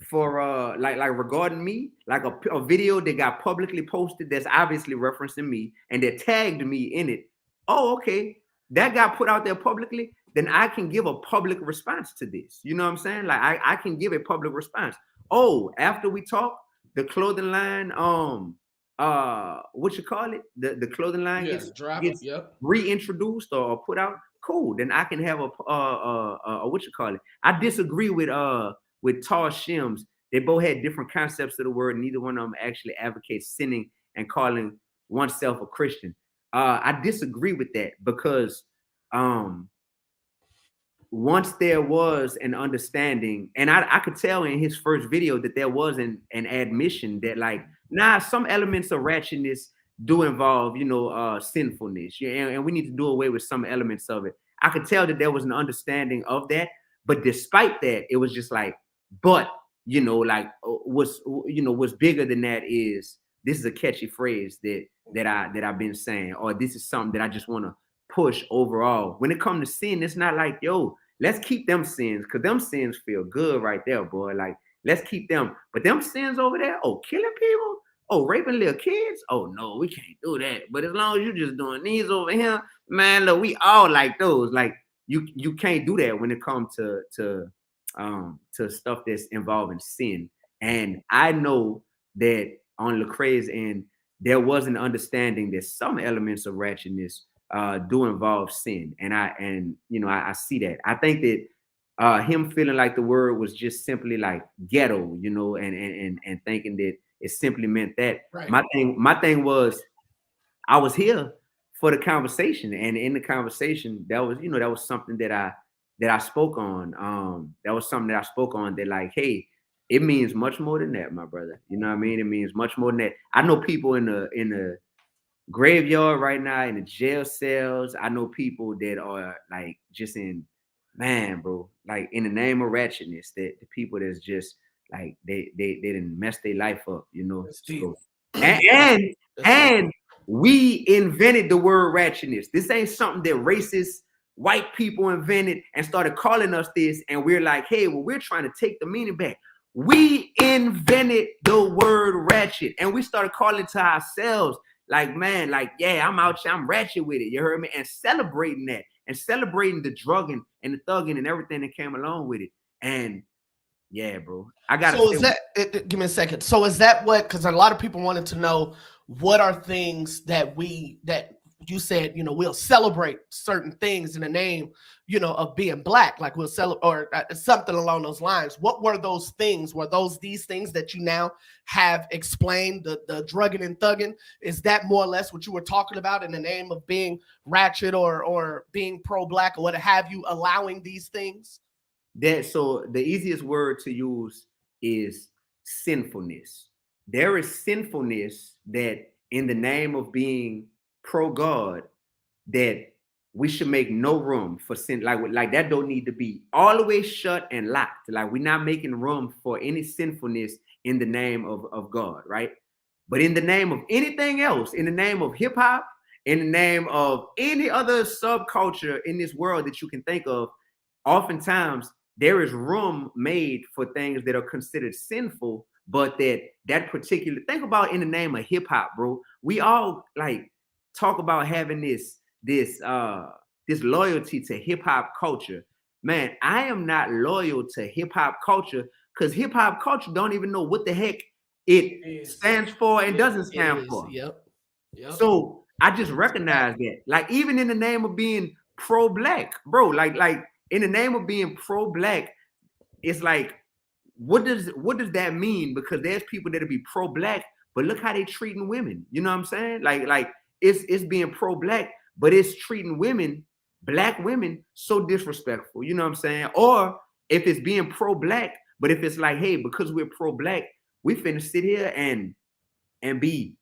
for like regarding me, like a video that got publicly posted that's obviously referencing me and that tagged me in it. Oh, okay, that got put out there publicly, then I can give a public response to this. You know what I'm saying? Like I can give a public response. Oh, after we talk, the clothing line, what you call it? The clothing line gets reintroduced or put out. Cool. Then I can have a what you call it? I disagree with Tall Shims. They both had different concepts of the word. Neither one of them actually advocates sinning and calling oneself a Christian. I disagree with that because once there was an understanding, and I could tell in his first video that there was an admission that like, some elements of ratchetness do involve, sinfulness. Yeah, and we need to do away with some elements of it. I could tell that there was an understanding of that, but despite that, it was just like, but what's bigger than that is this is a catchy phrase that I've been saying, or this is something that I just want to push overall. When it comes to sin, it's not like, yo, let's keep them sins, because them sins feel good right there, boy. Like, let's keep them. But them sins over there, oh, killing people, oh, raping little kids, oh no, we can't do that. But as long as you're just doing these over here, man, look, we all like those. Like, you can't do that when it comes to stuff that's involving sin. And I know that on Lecrae's end, there was an understanding that some elements of ratchetness do involve sin. And I see that. I think that him feeling like the word was just simply like ghetto, and thinking that it simply meant that. Right. My thing was, I was here for the conversation, and in the conversation, that was something that I spoke on. That was something that I spoke on that, like, hey, it means much more than that, my brother. You know what I mean? It means much more than that. I know people in the graveyard right now, in the jail cells. I know people that are like just in man, bro, like in the name of ratchetness, that the people that's just like they didn't mess their life up, you know. So, and we invented the word ratchetness. This ain't something that racist white people invented and started calling us this, and we're like, hey, well, we're trying to take the meaning back. We invented the word ratchet, and we started calling to ourselves, like, man, like, yeah, I'm out here, I'm ratchet with it. You heard me? And celebrating that, and celebrating the drugging and the thugging and everything that came along with it. And yeah, bro, I got. So is that? Give me a second. So is that what? Because a lot of people wanted to know what are things that you said, you know, we'll celebrate certain things in the name, you know, of being black, like we'll celebrate or something along those lines. What were those things? Were these things that you now have explained, the drugging and thugging? Is that more or less what you were talking about in the name of being ratchet or being pro-black or what have you, allowing these things? So the easiest word to use is sinfulness. There is sinfulness that in the name of being pro-God, that we should make no room for sin. Like that don't need to be all the way shut and locked. Like we're not making room for any sinfulness in the name of God, right? But in the name of anything else, in the name of hip hop, in the name of any other subculture in this world that you can think of, oftentimes there is room made for things that are considered sinful, but that particular, think about in the name of hip hop, bro. We all like talk about having this loyalty to hip hop culture. Man, I am not loyal to hip hop culture because hip hop culture don't even know what the heck it stands for and doesn't stand for. Yep. So I just recognize that. Like even in the name of being pro-black, bro, like in the name of being pro-black, it's like, what does that mean? Because there's people that'll be pro-black, but look how they treating women. You know what I'm saying? Like it's being pro-black, but it's treating women, black women, so disrespectful. You know what I'm saying? Or if it's being pro-black, but if it's like, hey, because we're pro-black, we finna sit here and be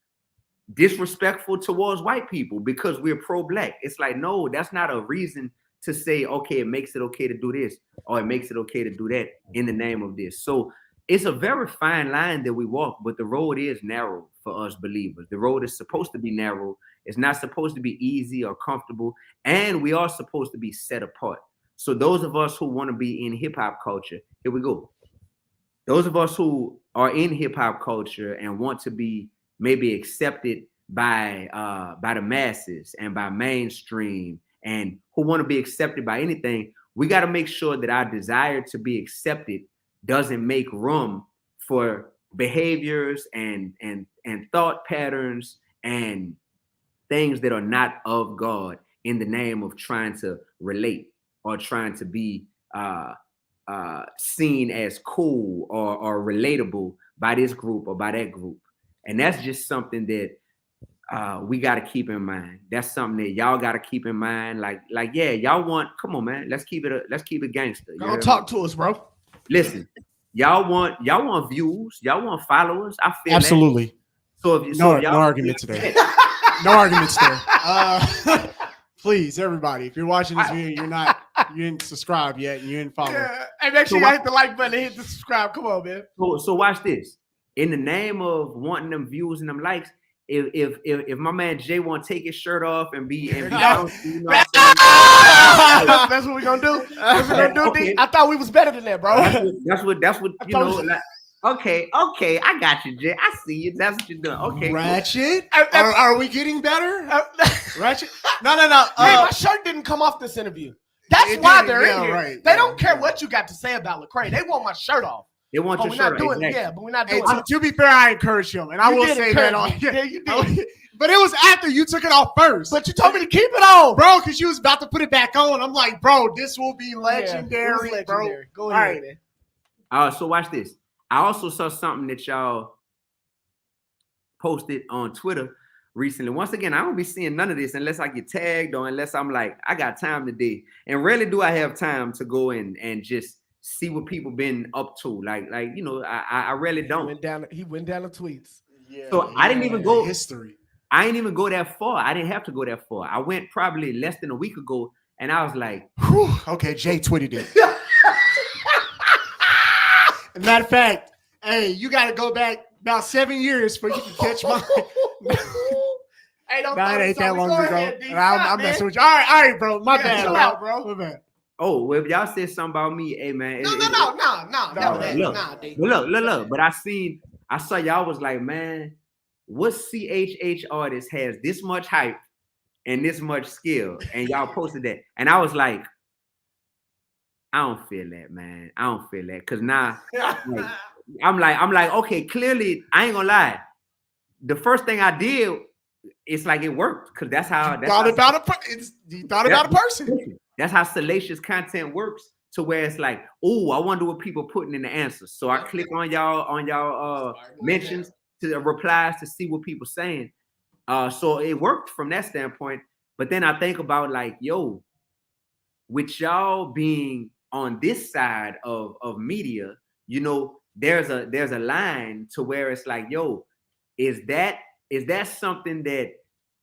disrespectful towards white people because we're pro-black. It's like, no, that's not a reason to say, okay, it makes it okay to do this, or it makes it okay to do that in the name of this. So it's a very fine line that we walk, but the road is narrow for us believers. The road is supposed to be narrow. It's not supposed to be easy or comfortable. And we are supposed to be set apart. So those of us who want to be in hip hop culture, here we go. Those of us who are in hip hop culture and want to be maybe accepted by the masses and by mainstream, and who want to be accepted by anything, we got to make sure that our desire to be accepted doesn't make room for behaviors and thought patterns and things that are not of God in the name of trying to relate or trying to be seen as cool or relatable by this group or by that group. And that's just something that we got to keep in mind. That's something that y'all got to keep in mind. Like, yeah, y'all want, come on, man, let's keep it gangster. Don't talk to us, bro. Listen, y'all want views, y'all want followers. I feel absolutely. That. So if no arguments there. No arguments there. Please, everybody, if you're watching this video, you didn't subscribe yet, and you didn't follow. Yeah. Hey, make sure you hit the like button, hit the subscribe. Come on, man. So watch this. In the name of wanting them views and them likes, if my man Jay want to take his shirt off and be out, you know that's what we're gonna do. That's what we're gonna do. Okay. I thought we was better than that, bro. That's what you know. Like, okay, I got you, Jay. I see you. That's what you're doing. Okay, Ratchet. Cool. Are we getting better? Ratchet. No. Hey, my shirt didn't come off this interview. That's why they're in here. Right. They don't care what you got to say about Lecrae. They want my shirt off. They want your shirt. Doing, exactly. Yeah, but we're not doing it. To be fair, I encouraged him, and I will say that on. Yeah, you did. But it was after you took it off first. But you told me to keep it on, bro, because you was about to put it back on. I'm like, bro, this will be legendary, bro. Go ahead, man. So watch this. I also saw something that y'all posted on Twitter recently. Once again, I don't be seeing none of this unless I get tagged or unless I'm like, I got time today. And rarely do I have time to go in and just see what people been up to. Like you know, I really don't. He went down the tweets. Yeah, so I didn't even go history. I didn't even go that far. I didn't have to go that far. I went probably less than a week ago And I was like, whew, okay, Jay tweeted it. Matter of fact, hey, you got to go back about 7 years before you can catch mine. Hey, don't Nah, it ain't that long ago. Ahead, I'm messing with you. All right, bro. My bad, chill bro. out, bro. My bad. oh, well, if y'all said something about me, hey man. No. Look. But I saw y'all was like, man, what CHH artist has this much hype and this much skill? And y'all posted that. And I was like, I don't feel that, man. I don't feel that. Cause now I'm like, okay, clearly, I ain't gonna lie. The first thing I did, it's like it worked. Cause that's how you thought about a person. That's how salacious content works. To where it's like, oh, I wonder what people putting in the answers. So I click on y'all mentions to the replies to see what people saying. So it worked from that standpoint. But then I think about like, yo, with y'all being on this side of media, you know, there's a line to where it's like, yo, is that something that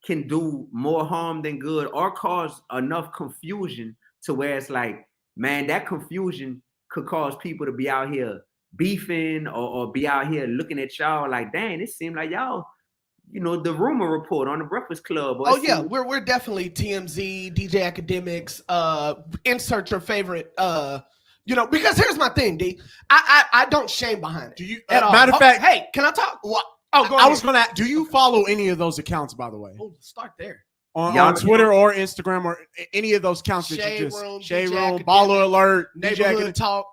can do more harm than good or cause enough confusion to where it's like, man, that confusion could cause people to be out here beefing or be out here looking at y'all like, dang, it seemed like y'all, you know, the rumor report on the Breakfast Club. Oh yeah, we're definitely TMZ, DJ Academics, insert your favorite, you know, because here's my thing, D. I don't shame behind it. Do you? At all. Matter of fact, hey, can I talk? What? Oh, go I ahead. was gonna. Do you follow any of those accounts, by the way? Oh, start there. On Twitter or Instagram or any of those accounts that you just Shade Room, Baller Alert, Neighborhood Talk.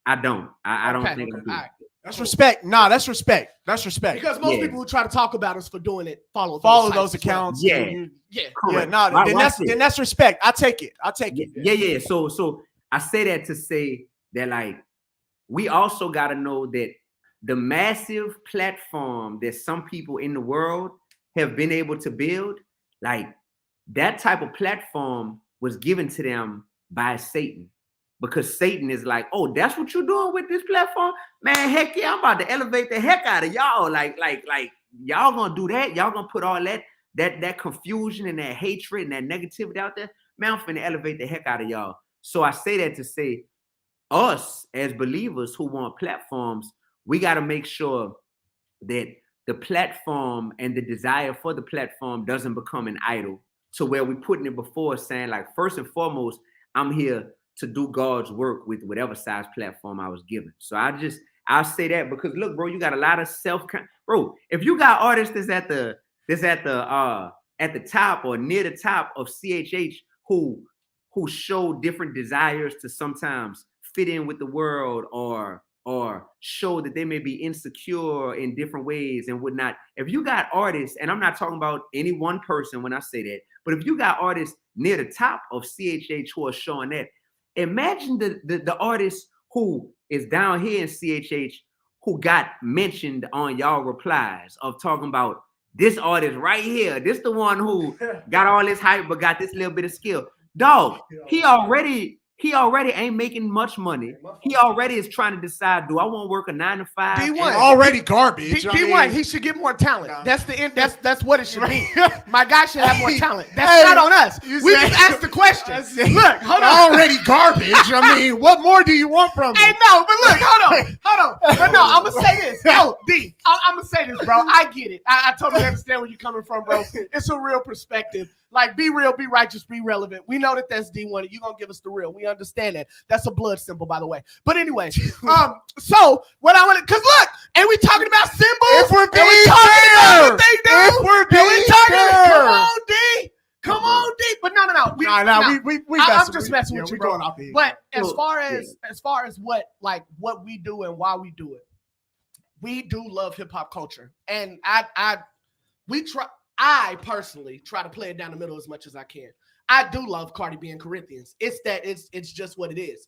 I don't. I don't think I do. Right. That's respect. Nah, that's respect. That's respect. Because most people who try to talk about us for doing it follow those accounts. Yeah. Yeah. No, then that's respect. I take it. Yeah. So I say that to say that like we also got to know that the massive platform that some people in the world have been able to build, like that type of platform was given to them by Satan. Because Satan is like, oh, that's what you're doing with this platform? Man, heck yeah, I'm about to elevate the heck out of y'all. Like y'all gonna do that? Y'all gonna put all that confusion and that hatred and that negativity out there? Man, I'm finna elevate the heck out of y'all. So I say that to say, us as believers who want platforms, we got to make sure that the platform and the desire for the platform doesn't become an idol to where we're putting it before saying like, first and foremost, I'm here to do God's work with whatever size platform I was given. So I'll say that because look, bro, you got a lot of bro. If you got artists that's at the top or near the top of CHH who show different desires to sometimes fit in with the world or show that they may be insecure in different ways and whatnot. If you got artists, and I'm not talking about any one person when I say that, but if you got artists near the top of CHH who are showing that, imagine the artist who is down here in CHH who got mentioned on y'all replies of talking about this artist right here. This the one who got all this hype but got this little bit of skill. Dog, he already ain't making much money. He already is trying to decide, do I want to work a 9 to 5? D-1 already garbage. D-1, he should get more talent. No. That's the end. That's what it should be. My guy should have more talent. That's not on us. We just asked the question. Look, hold on. Already garbage. I mean, what more do you want from me? Hey, no, but look, hold on. But no, I'm gonna say this. No, D, I'm gonna say this, bro. I get it. I totally understand where you're coming from, bro. It's a real perspective. Like, be real, be righteous, be relevant. We know that that's D1, and you're going to give us the real. We understand that. That's a blood symbol, by the way. But anyway, so what I want to, because look, ain't we talking about symbols? If we're being fair. If we're being fair. Come on, D. Come on, D. But no. I'm just messing with you, bro. But as far as what we do and why we do it, we do love hip-hop culture. And I personally try to play it down the middle as much as I can. I do love Cardi B and Corinthians. It's just what it is.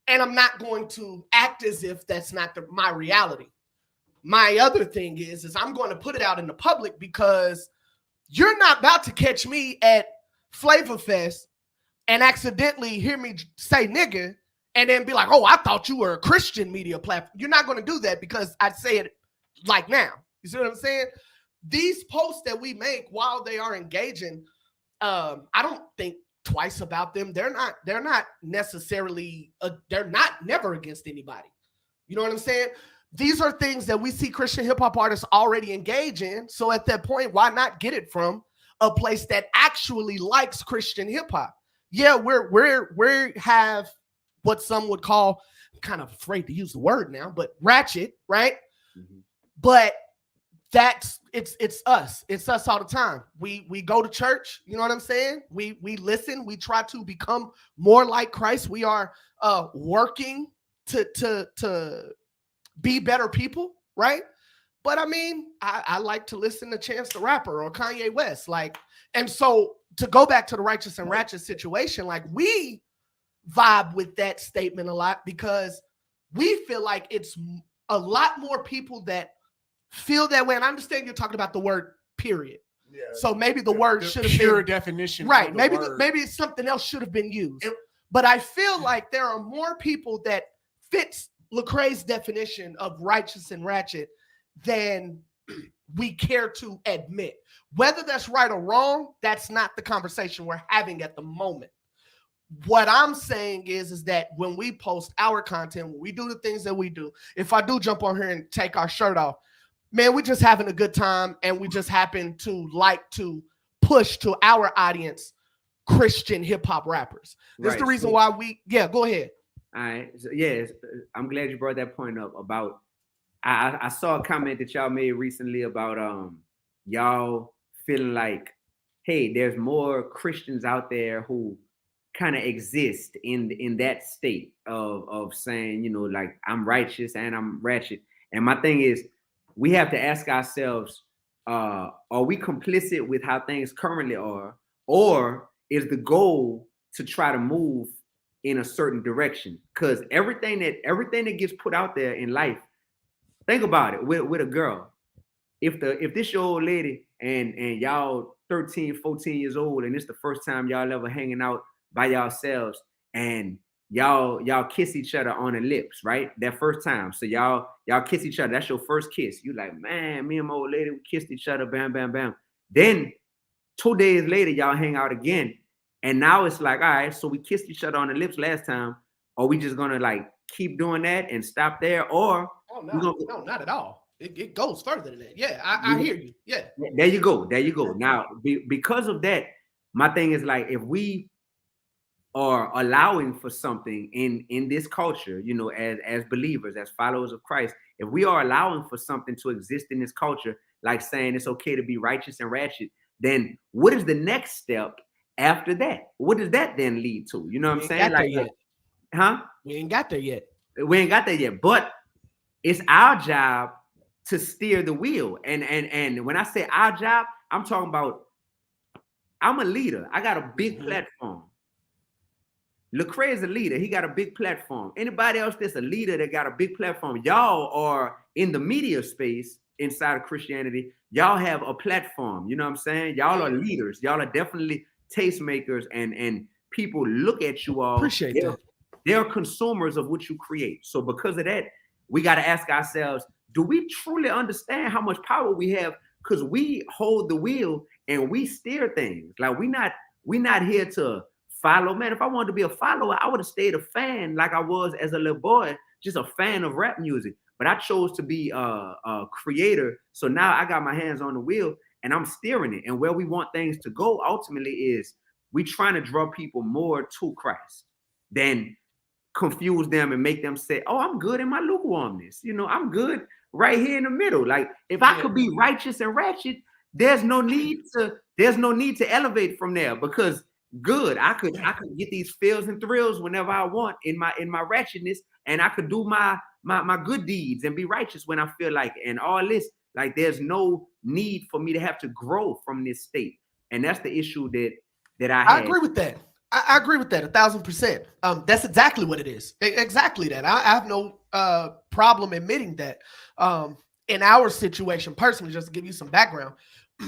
And I'm not going to act as if that's not my reality. My other thing is I'm going to put it out in the public because you're not about to catch me at Flavor Fest and accidentally hear me say nigga and then be like, oh, I thought you were a Christian media platform. You're not going to do that because I say it like now. You see what I'm saying? These posts that we make while they are engaging, I don't think twice about them. They're not necessarily they're not never against anybody. You know what I'm saying? These are things that we see Christian hip hop artists already engage in. So at that point, why not get it from a place that actually likes Christian hip hop? Yeah, we have what some would call, I'm kind of afraid to use the word now, but ratchet, right? Mm-hmm. But it's us. It's us all the time. We go to church, you know what I'm saying? We listen, we try to become more like Christ. We are working to be better people, right? But I mean, I like to listen to Chance the Rapper or Kanye West, like, and so to go back to the Righteous and Ratchet situation, like we vibe with that statement a lot because we feel like it's a lot more people that feel that way. And I understand you're talking about the word period. Yeah. So maybe the word should have been pure definition. Right. Maybe something else should have been used. But I feel like there are more people that fits Lecrae's definition of righteous and ratchet than we care to admit. Whether that's right or wrong, that's not the conversation we're having at the moment. What I'm saying is that when we post our content, when we do the things that we do, if I do jump on here and take our shirt off, man, we're just having a good time, and we just happen to like to push to our audience Christian hip-hop rappers. That's the reason why go ahead. All right. So, yes, I'm glad you brought that point up about, I saw a comment that y'all made recently about y'all feeling like, hey, there's more Christians out there who kind of exist in that state of saying, you know, like, I'm righteous and I'm ratchet. And my thing is, we have to ask ourselves, are we complicit with how things currently are, or is the goal to try to move in a certain direction? Because everything that gets put out there in life, think about it with a girl. If this your old lady and y'all 13, 14 years old, and it's the first time y'all ever hanging out by yourselves, and y'all kiss each other on the lips, right? That first time. So y'all kiss each other. That's your first kiss. You like, man, me and my old lady, we kissed each other, bam, bam, bam. Then 2 days later, y'all hang out again. And now it's like, all right, so we kissed each other on the lips last time. Are we just gonna like keep doing that and stop there? Or no, not at all. It goes further than that. Yeah, I hear you. Yeah. There you go. Now, because of that, my thing is like, if we are allowing for something in this culture, you know, as believers, as followers of Christ, if we are allowing for something to exist in this culture, like saying it's okay to be righteous and ratchet, then what is the next step after that? What does that then lead to? You know what I'm saying? Like, We ain't got there yet. We ain't got there yet, but it's our job to steer the wheel. And when I say our job, I'm talking about, I'm a leader. I got a big platform. Lecrae is a leader. He got a big platform. Anybody else that's a leader that got a big platform, y'all are in the media space inside of Christianity. Y'all have a platform. You know what I'm saying? Y'all are leaders. Y'all are definitely tastemakers, and people look at you all. Appreciate that. They're consumers of what you create. So because of that, we got to ask ourselves, do we truly understand how much power we have? Because we hold the wheel and we steer things. Like, we not here to follow. Man, if I wanted to be a follower, I would have stayed a fan like I was as a little boy, just a fan of rap music. But I chose to be a creator. So now I got my hands on the wheel and I'm steering it. And where we want things to go ultimately is we trying to draw people more to Christ than confuse them and make them say, oh, I'm good in my lukewarmness. You know, I'm good right here in the middle. Like, if I could be righteous and ratchet, there's no need to elevate from there, because good, I could get these feels and thrills whenever I want in my ratchetness, and I could do my good deeds and be righteous when I feel like it. And all this, like, there's no need for me to have to grow from this state. And that's the issue that I agree with that. I agree with that 1,000%. That's exactly what it is. Exactly that. I have no problem admitting that. In our situation, personally, just to give you some background,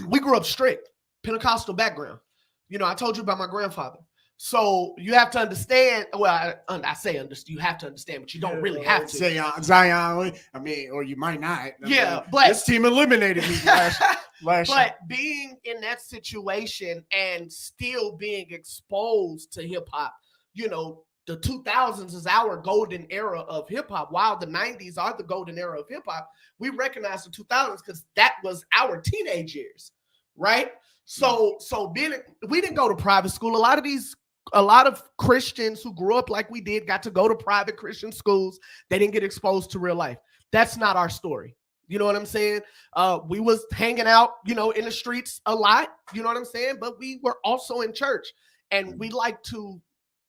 we grew up strict, Pentecostal background. You know, I told you about my grandfather. So you have to understand. Well, I say understand. You have to understand, but you don't really have to. Zion. I mean, or you might not. But this team eliminated me last but year. being in that situation and still being exposed to hip hop, the 2000s is our golden era of hip hop. While the 90s are the golden era of hip hop, we recognize the 2000s because that was our teenage years, right? So we didn't go to private school. A lot of Christians who grew up like we did got to go to private Christian schools. They didn't get exposed to real life. That's not our story. You know what I'm saying? We was hanging out, in the streets a lot. You know what I'm saying? But we were also in church, and we like to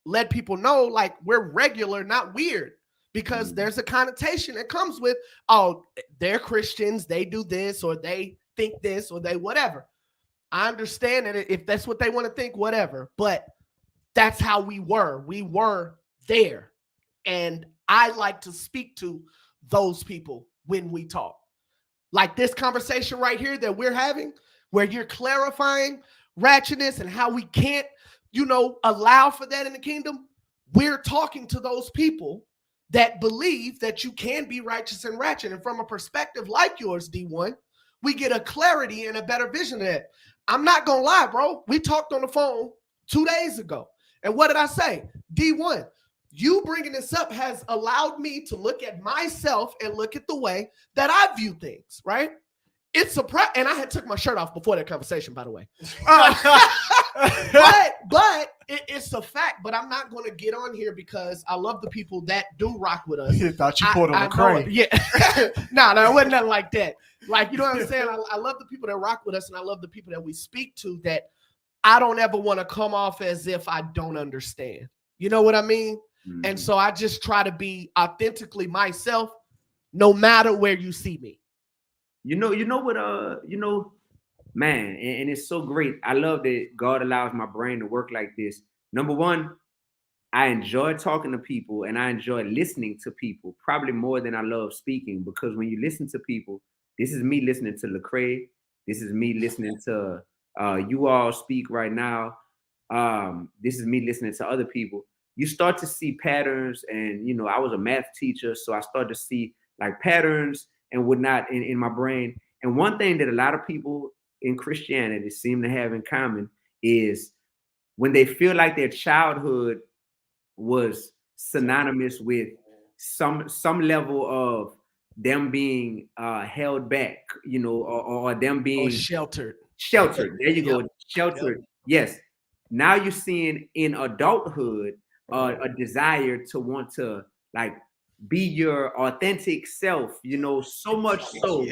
let people know, like, we're regular, not weird, because there's a connotation that comes with, oh, they're Christians, they do this, or they think this, or they whatever. I understand that if that's what they want to think, whatever, but that's how we were. We were there. And I like to speak to those people when we talk. Like this conversation right here that we're having, where you're clarifying ratchetness and how we can't, allow for that in the kingdom. We're talking to those people that believe that you can be righteous and ratchet. And from a perspective like yours, D1, we get a clarity and a better vision of that. I'm not going to lie, bro. We talked on the phone 2 days ago. And what did I say? D1, you bringing this up has allowed me to look at myself and look at the way that I view things, right? It's and I had took my shirt off before that conversation, by the way. But it's a fact. But I'm not going to get on here because I love the people that do rock with us. You thought you pulled on Lecrae. Yeah. No, it wasn't nothing like that. Like, you know what I'm saying? I love the people that rock with us, and I love the people that we speak to that I don't ever want to come off as if I don't understand. You know what I mean? Mm-hmm. And so I just try to be authentically myself, no matter where you see me. Man, and it's so great. I love that God allows my brain to work like this. Number one, I enjoy talking to people and I enjoy listening to people probably more than I love speaking, because when you listen to people, this is me listening to Lecrae. This is me listening to you all speak right now. This is me listening to other people. You start to see patterns, and I was a math teacher, so I started to see like patterns and whatnot in my brain. And one thing that a lot of people in Christianity seem to have in common is when they feel like their childhood was synonymous with some level of them being held back, or them being sheltered. There you go. Sheltered. Yep. Yes. Now you're seeing in adulthood a desire to want to like be your authentic self, so much so.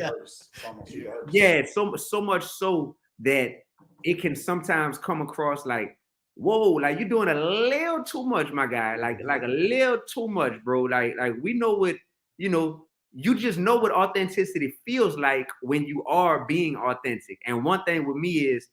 Yeah, so much so that it can sometimes come across like, whoa, like you're doing a little too much, my guy. Like a little too much, bro. Like we know what, you just know what authenticity feels like when you are being authentic. And one thing with me is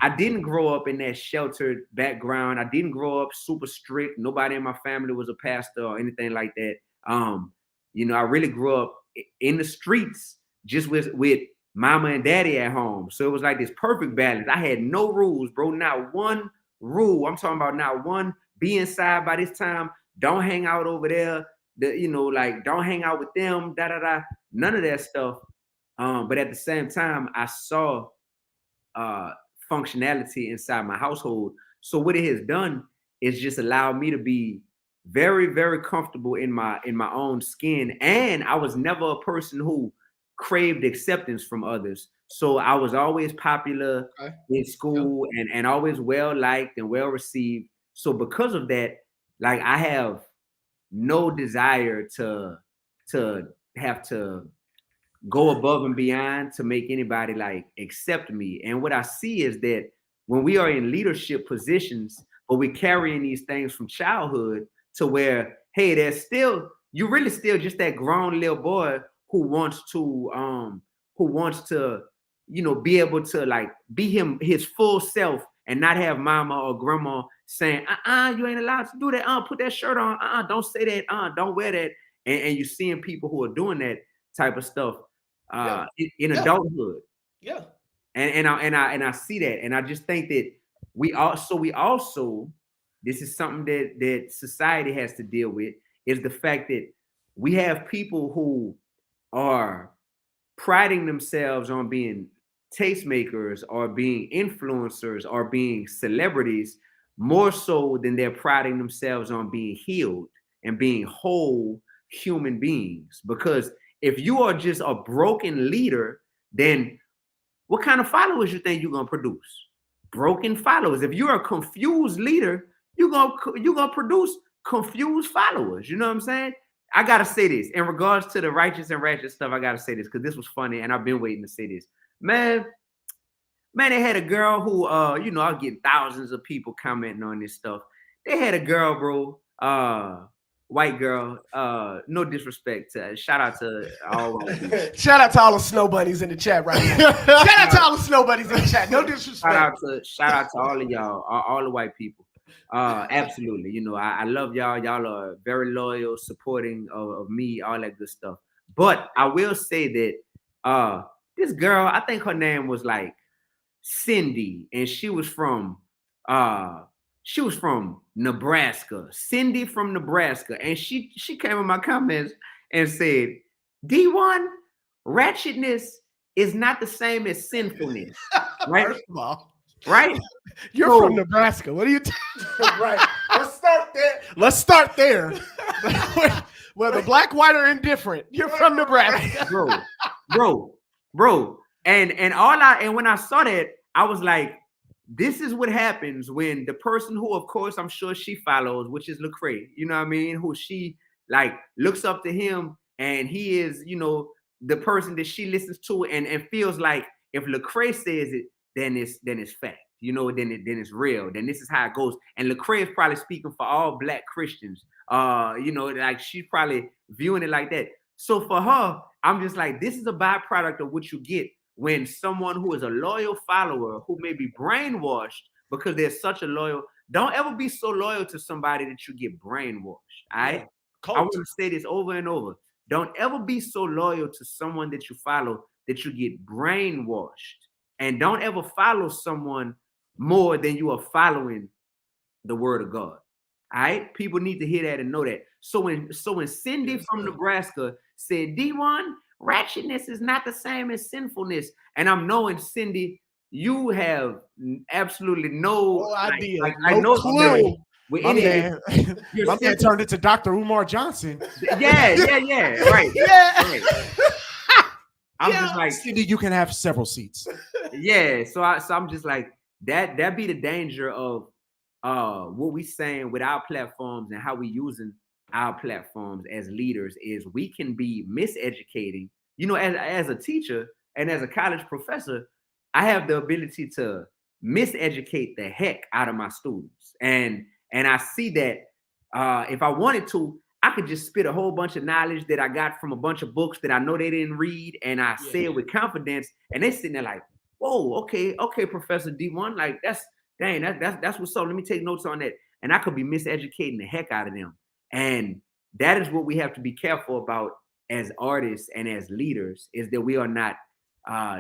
I didn't grow up in that sheltered background. I didn't grow up super strict. Nobody in my family was a pastor or anything like that. I really grew up in the streets just with mama and daddy at home. So it was like this perfect balance. I had no rules, bro. Not one rule. I'm talking about not one. Be inside by this time. Don't hang out over there. Don't hang out with them. None of that stuff. But at the same time, I saw functionality inside my household. So what it has done is just allowed me to be very, very comfortable in my own skin. And I was never a person who craved acceptance from others. So I was always popular in school and always well liked and well received. So because of that, like I have no desire to have to go above and beyond to make anybody like accept me. And what I see is that when we are in leadership positions, or we're carrying these things from childhood to where, hey, you're really still just that grown little boy who wants to be able to like be his full self and not have mama or grandma saying, you ain't allowed to do that. Put that shirt on. Don't say that. Don't wear that. And you're seeing people who are doing that type of stuff in adulthood. Yeah. And I see that. And I just think that we also this is something that society has to deal with, is the fact that we have people who are priding themselves on being tastemakers or being influencers or being celebrities more so than they're priding themselves on being healed and being whole human beings. Because if you are just a broken leader, then what kind of followers you think you're gonna produce? Broken followers. If you're a confused leader, you're gonna produce confused followers. You know what I'm saying? I gotta say this in regards to the righteous and ratchet stuff. I gotta say this because this was funny, and I've been waiting to say this. Man, they had a girl who, I'll get thousands of people commenting on this stuff. They had a girl, bro, white girl. No disrespect to her. Shout out to all white people. Shout out to all the snow bunnies in the chat right now. Shout out to all the snow bunnies in the chat. No disrespect. Shout out to all of y'all, all the white people. Absolutely. You know, I love y'all. Y'all are very loyal, supporting of me, all that good stuff. But I will say that this girl, I think her name was like Cindy, and she was from Nebraska. Cindy from Nebraska. And she came in my comments and said, D1, ratchetness is not the same as sinfulness. Right? First of all, right? You're from Nebraska. What are you talking? Right. Let's start there. Whether black, white, or indifferent, you're from Nebraska. Bro. And when I saw that, I was like, this is what happens when the person who, of course, I'm sure she follows, which is Lecrae, you know what I mean? Who she like looks up to him, and he is, you know, the person that she listens to and feels like if Lecrae says it, then it's fact, you know, then it's real. Then this is how it goes. And Lecrae is probably speaking for all Black Christians. You know, like she's probably viewing it like that. So for her, I'm just like, this is a byproduct of what you get when someone who is a loyal follower who may be brainwashed because they're such a loyal, don't ever be so loyal to somebody that you get brainwashed. All right. Yeah. I want to say this over and over. Don't ever be so loyal to someone that you follow that you get brainwashed. And don't ever follow someone more than you are following the word of God. All right. People need to hear that and know that. So when Cindy from Nebraska said, D1, ratchetness is not the same as sinfulness. And I'm knowing, Cindy, you have absolutely no idea. No clue. My man turned into Dr. Umar Johnson. Yeah, right. Yeah. Right. I'm just like, Cindy, you can have several seats. Yeah, so I'm just like, that be the danger of what we saying with our platforms and how we using our platforms as leaders is we can be miseducating. You know, as a teacher and as a college professor, I have the ability to miseducate the heck out of my students. And I see that if I wanted to, I could just spit a whole bunch of knowledge that I got from a bunch of books that I know they didn't read, and I say it with confidence, and they sitting there like, whoa, okay, Professor D1, like that's what's up. Let me take notes on that. And I could be miseducating the heck out of them. And that is what we have to be careful about as artists and as leaders, is that we are not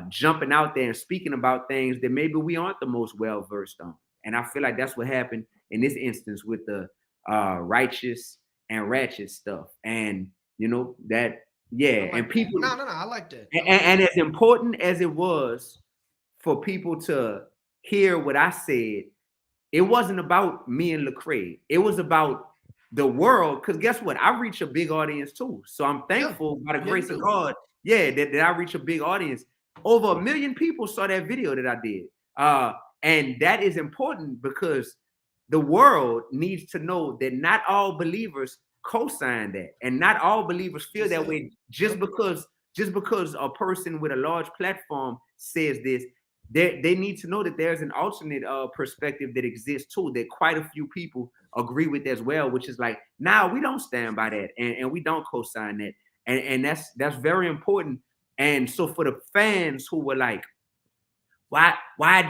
jumping out there and speaking about things that maybe we aren't the most well-versed on. And I feel like that's what happened in this instance with the righteous and ratchet stuff. And you know that, yeah. And people, no, I like that. And as important as it was for people to hear what I said, it wasn't about me and Lecrae. It was about the world. Because guess what? I reach a big audience too. So I'm thankful by the grace of God, that I reach a big audience. Over 1 million people saw that video that I did. And that is important because the world needs to know that not all believers co-sign that, and not all believers feel that way just because a person with a large platform says this. They need to know that there's an alternate perspective that exists too, that quite a few people agree with as well, which is like, nah, we don't stand by that, and we don't co-sign that, and that's very important. And so for the fans who were like, why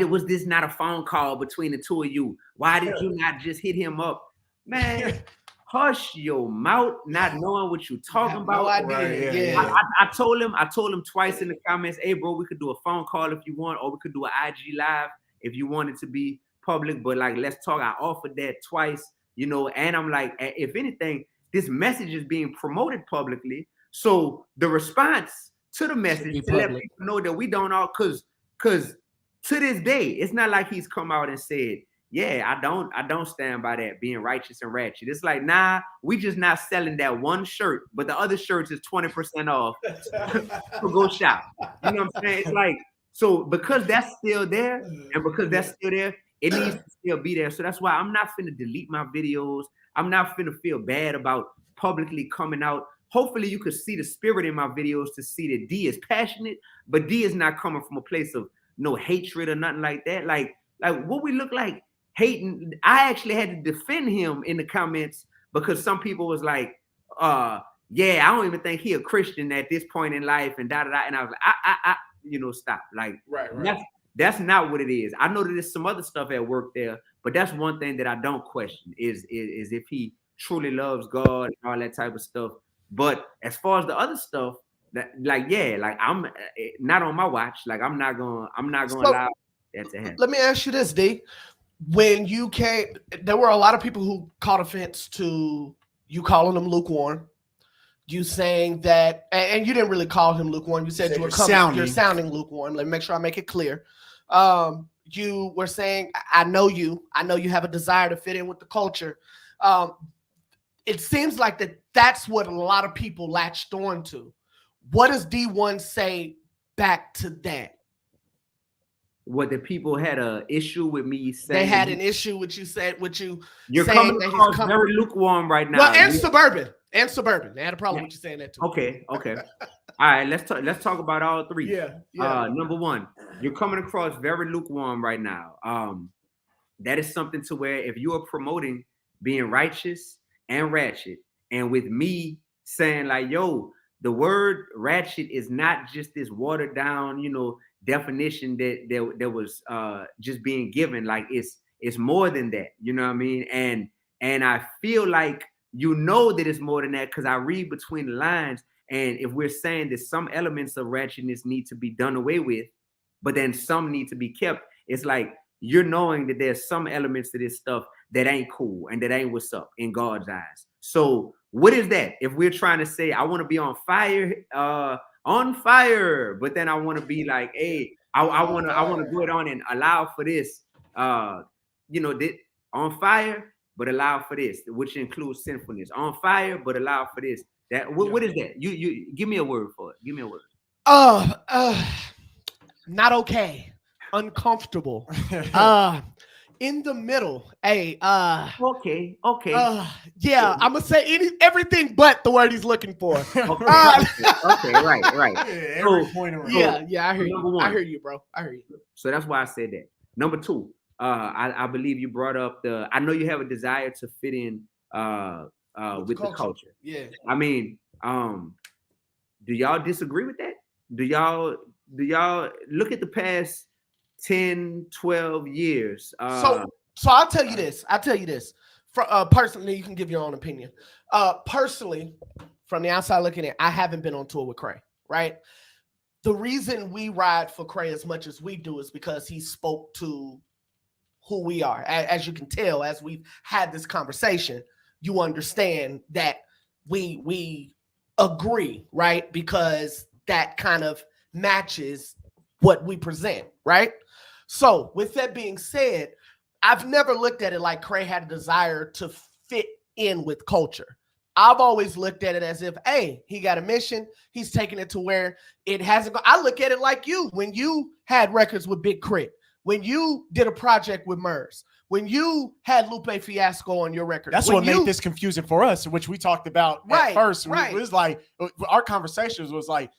was this not a phone call between the two of you? Why did you not just hit him up? Man, hush your mouth, not knowing what you're talking about. No idea. Right, I told him twice in the comments, hey bro, we could do a phone call if you want, or we could do an IG live if you wanted to be public, but like, let's talk. I offered that twice, you know, and I'm like, if anything, this message is being promoted publicly. So the response to the message to let people know that we don't all, cause to this day, it's not like he's come out and said, yeah, I don't stand by that being righteous and ratchet. It's like, nah, we just not selling that one shirt, but the other shirts is 20% off. So go shop. You know what I'm saying? It's like, so because that's still there, and because that's still there, it needs to still be there. So that's why I'm not finna delete my videos. I'm not finna feel bad about publicly coming out. Hopefully you could see the spirit in my videos to see that D is passionate, but D is not coming from a place of no hatred or nothing like that. Like what we look like hating. I actually had to defend him in the comments because some people was like, yeah, I don't even think he a Christian at this point in life, and da da da. And I was like, I you know, stop. Like, right. That's not what it is. I know that there's some other stuff at work there, but that's one thing that I don't question is if he truly loves God and all that type of stuff. But as far as the other stuff, that like, yeah, like I'm not on my watch. Like I'm not gonna allow that to happen. Let me ask you this, D. When you came, there were a lot of people who caught offense to you calling them lukewarm. You saying that, and you didn't really call him lukewarm. You said you're sounding lukewarm. Let me make sure I make it clear. You were saying, I know you have a desire to fit in with the culture. It seems like that's what a lot of people latched on to. What does Dee-1 say back to that? What the people had an issue with me saying? They had an issue with you said, you're coming across very lukewarm right now. Well, and suburban. They had a problem with you saying that too. Okay. All right, let's talk about all three. Yeah. Number one, you're coming across very lukewarm right now. That is something to where if you are promoting being righteous and ratchet, and with me saying like, yo, the word ratchet is not just this watered down, you know, definition that was just being given. Like it's more than that, you know what I mean? And I feel like you know that it's more than that because I read between the lines. And if we're saying that some elements of ratchetness need to be done away with, but then some need to be kept, it's like you're knowing that there's some elements to this stuff that ain't cool and that ain't what's up in God's eyes. So what is that? If we're trying to say I want to be on fire, but then I want to be like, hey, I want to go on and allow for this, you know, on fire, but allow for this, which includes sinfulness. On fire, but allow for this. What is that? You give me a word for it. Give me a word. Not okay. Uncomfortable. In the middle. Hey. Okay. Yeah, I'm gonna say everything but the word he's looking for. Okay, right. Yeah, every point around. Yeah. I hear you. I hear you, bro. I hear you. So that's why I said that. Number two, I believe you brought up I know you have a desire to fit in with the culture. Yeah. I mean, do y'all disagree with that? Do y'all look at the past 10, 12 years? So I'll tell you this. Personally, you can give your own opinion. Personally, from the outside looking in, I haven't been on tour with Cray, right? The reason we ride for Cray as much as we do is because he spoke to who we are. As you can tell, as we've had this conversation, you understand that we agree, right? Because that kind of matches what we present, right? So with that being said, I've never looked at it like Cray had a desire to fit in with culture. I've always looked at it as if, hey, he got a mission. He's taking it to where it hasn't gone. I look at it like you, when you had records with Big Crit, when you did a project with Murs, when you had Lupe Fiasco on your record. That's what made this confusing for us, which we talked about at first. Right. It was like, our conversations was like,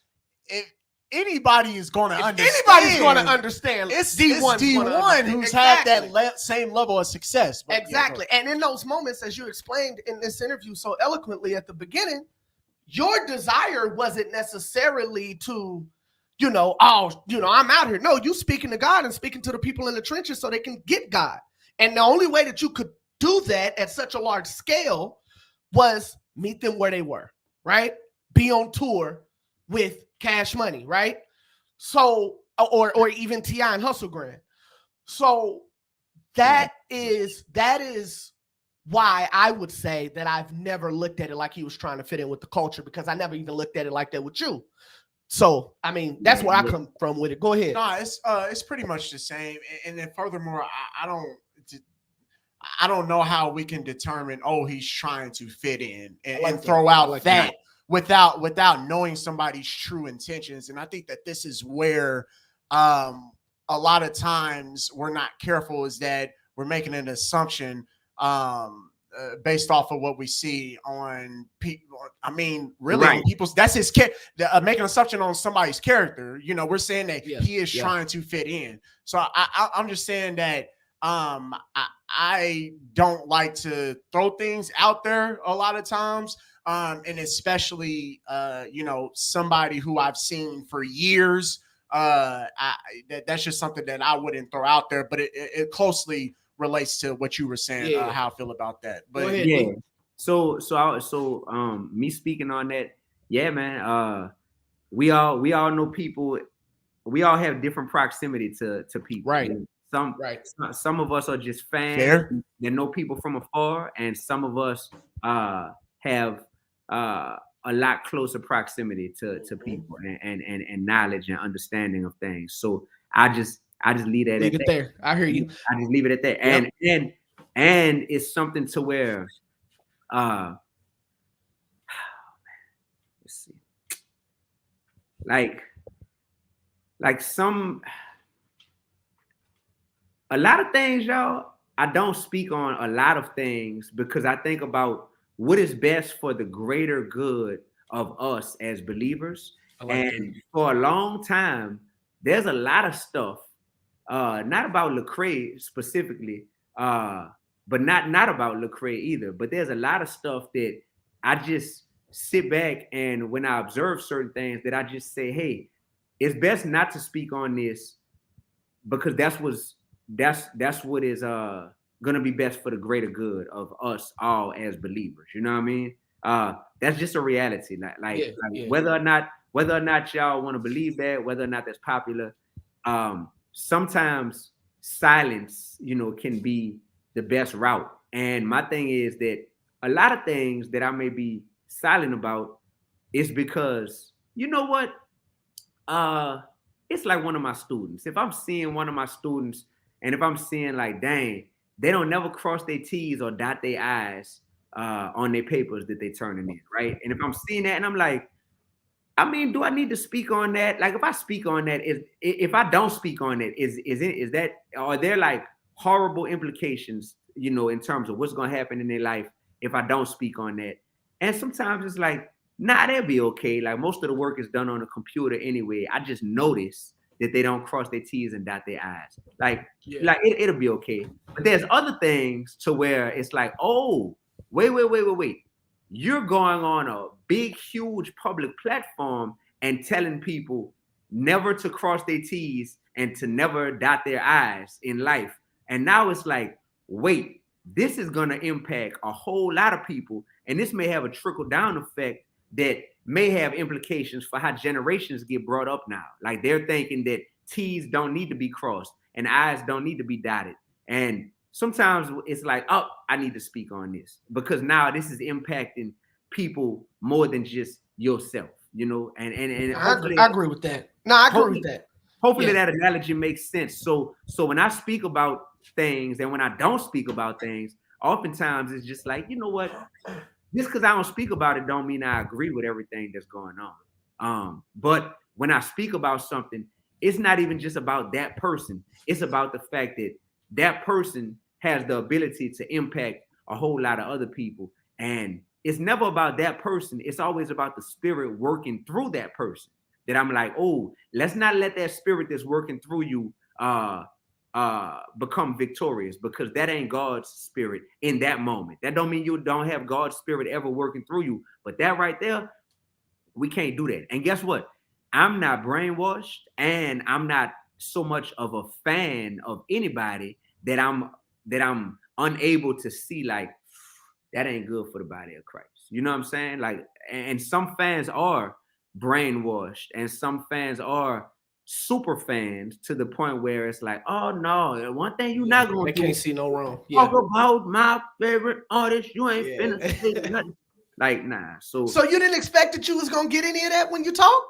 if anybody is going to understand. Anybody's going to understand. It's D-1 who's had that same level of success. But, exactly. And in those moments, as you explained in this interview so eloquently at the beginning, your desire wasn't necessarily to, I'm out here. No, you speaking to God and speaking to the people in the trenches so they can get God. And the only way that you could do that at such a large scale was meet them where they were, right? Be on tour with Cash Money, right? So, or even T.I. and Hustle Grand. So that is why I would say that I've never looked at it like he was trying to fit in with the culture, because I never even looked at it like that with you. So, I mean, that's where I come from with it. Go ahead. No, it's pretty much the same. And then furthermore, I don't know how we can determine, oh, he's trying to fit in and throw out that without knowing somebody's true intentions. And I think that this is where a lot of times we're not careful, is that we're making an assumption based off of what we see on people. I mean, really, on people's, that's his making an assumption on somebody's character. You know, we're saying that he is trying to fit in. So I'm just saying that I don't like to throw things out there a lot of times. And especially, you know, somebody who I've seen for years. That's just something that I wouldn't throw out there, but it closely relates to what you were saying, how I feel about that. But so me speaking on that, man, we all know people, we all have different proximity to people, right? Some of us are just fans that know people from afar, and some of us have a lot closer proximity to people and knowledge and understanding of things. So I just leave that at that. There. I hear you. I just leave it at that. And it's something to where let's see. Like a lot of things, y'all, I don't speak on a lot of things because I think about what is best for the greater good of us as believers. For a long time, there's a lot of stuff, not about Lecrae specifically, but not about Lecrae either. But there's a lot of stuff that I just sit back and when I observe certain things that I just say, hey, it's best not to speak on this because that's what is gonna be best for the greater good of us all as believers. You know what I mean? That's just a reality. Whether or not y'all want to believe that, whether or not that's popular, sometimes silence, you know, can be the best route. And my thing is that a lot of things that I may be silent about is because, you know what? It's like one of my students. If I'm seeing one of my students and if I'm seeing like, dang, they don't never cross their T's or dot their I's on their papers that they turning in, right? And if I'm seeing that and I'm like, I mean, do I need to speak on that? Like, if I speak on that, if I don't speak on it, is that, are there like horrible implications, you know, in terms of what's going to happen in their life if I don't speak on that? And sometimes it's like, nah, they'll be okay. Like most of the work is done on a computer anyway. I just notice that they don't cross their T's and dot their I's. Like it'll be okay. But there's other things to where it's like, oh, wait. You're going on a big, huge public platform and telling people never to cross their T's and to never dot their I's in life. And now it's like, wait, this is going to impact a whole lot of people. And this may have a trickle-down effect that may have implications for how generations get brought up now. Like they're thinking that T's don't need to be crossed and I's don't need to be dotted. And sometimes it's like, oh, I need to speak on this because now this is impacting people more than just yourself, you know? And I agree with that. No, I agree with that. Hopefully that analogy makes sense. So when I speak about things and when I don't speak about things, oftentimes it's just like, you know what? Just because I don't speak about it don't mean I agree with everything that's going on. But when I speak about something, it's not even just about that person. It's about the fact that that person has the ability to impact a whole lot of other people. And it's never about that person. It's always about the spirit working through that person. That I'm like, oh, let's not let that spirit that's working through you become victorious, because that ain't God's spirit in that moment. That don't mean you don't have God's spirit ever working through you, but that right there, we can't do that. And guess what? I'm not brainwashed, and I'm not so much of a fan of anybody that I'm unable to see like that ain't good for the body of Christ. You know what I'm saying? Like, and some fans are brainwashed, and some fans are super fans to the point where it's like, oh no, one thing you're not gonna they do. Can't see no wrong. Talk about my favorite artist. You ain't finna say nothing. Like, nah. So you didn't expect that you was gonna get any of that when you talk?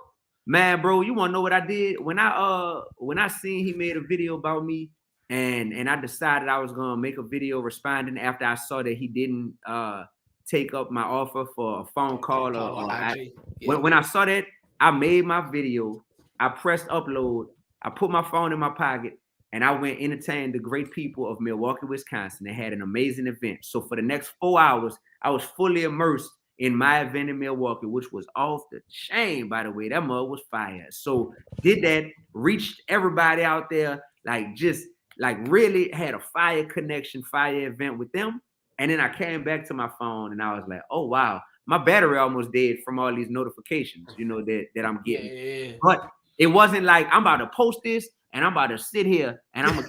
Man, bro, you wanna know what I did? When I seen he made a video about me and I decided I was gonna make a video responding after I saw that he didn't take up my offer for a phone call when I saw that, I made my video, I pressed upload, I put my phone in my pocket, and I went entertain the great people of Milwaukee, Wisconsin. They had an amazing event. So for the next 4 hours, I was fully immersed in my event in Milwaukee, which was off the chain, by the way. That mug was fire. So did that, reached everybody out there, really had a fire connection, fire event with them. And then I came back to my phone and I was like, oh, wow, my battery almost dead from all these notifications, that I'm getting. Yeah. But it wasn't like I'm about to post this and I'm about to sit here and I'm gonna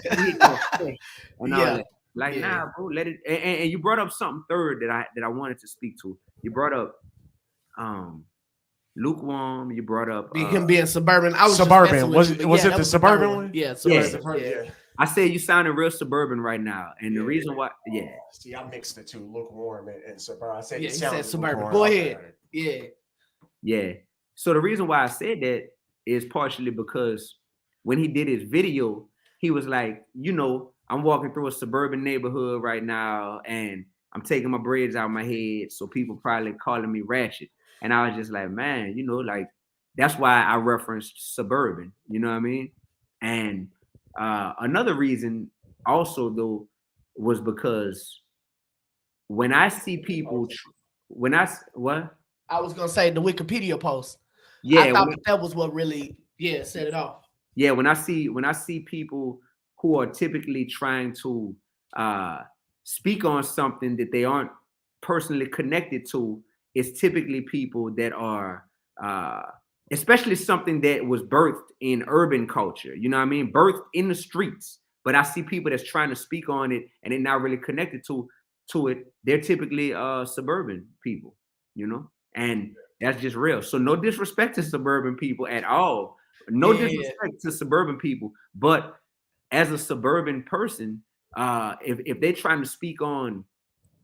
nah, bro, let it. And you brought up something third that I wanted to speak to. You brought up lukewarm. You brought up him being suburban. I was suburban. Was it the suburban one? Yeah, suburban. Yeah. I said you sounding real suburban right now, and the reason why, See, I mixed the two, lukewarm and suburban. I said he said suburban. Lukewarm. Go ahead. Yeah. So the reason why I said that is partially because when he did his video, he was like, I'm walking through a suburban neighborhood right now, and I'm taking my braids out of my head, so people probably calling me ratchet. And I was just like, man, that's why I referenced suburban. You know what I mean? And another reason also, though, was because when I see people, I was gonna say the Wikipedia post. Yeah, I thought that was what really, set it off. Yeah, when I see people who are typically trying to speak on something that they aren't personally connected to, it's typically people that are, especially something that was birthed in urban culture. You know what I mean? Birthed in the streets. But I see people that's trying to speak on it and they're not really connected to it. They're typically suburban people, and that's just real. So no disrespect to suburban people at all. No disrespect to suburban people. But as a suburban person, if they're trying to speak on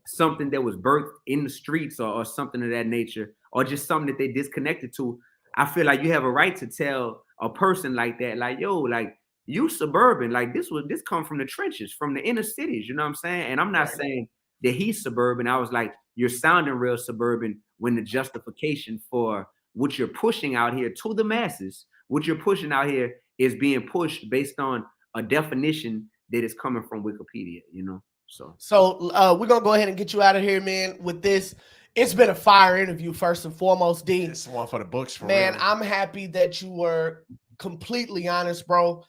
something that was birthed in the streets or something of that nature, or just something that they disconnected to, I feel like you have a right to tell a person like that, like, yo, like, you suburban, like this come from the trenches, from the inner cities, you know what I'm saying? And I'm not saying that he's suburban. I was like, you're sounding real suburban when the justification for what you're pushing out here to the masses, what you're pushing out here is being pushed based on a definition that is coming from Wikipedia, So we're gonna go ahead and get you out of here, man, with this. It's been a fire interview, first and foremost, D. It's one for the books, man. real. I'm happy that you were completely honest, bro.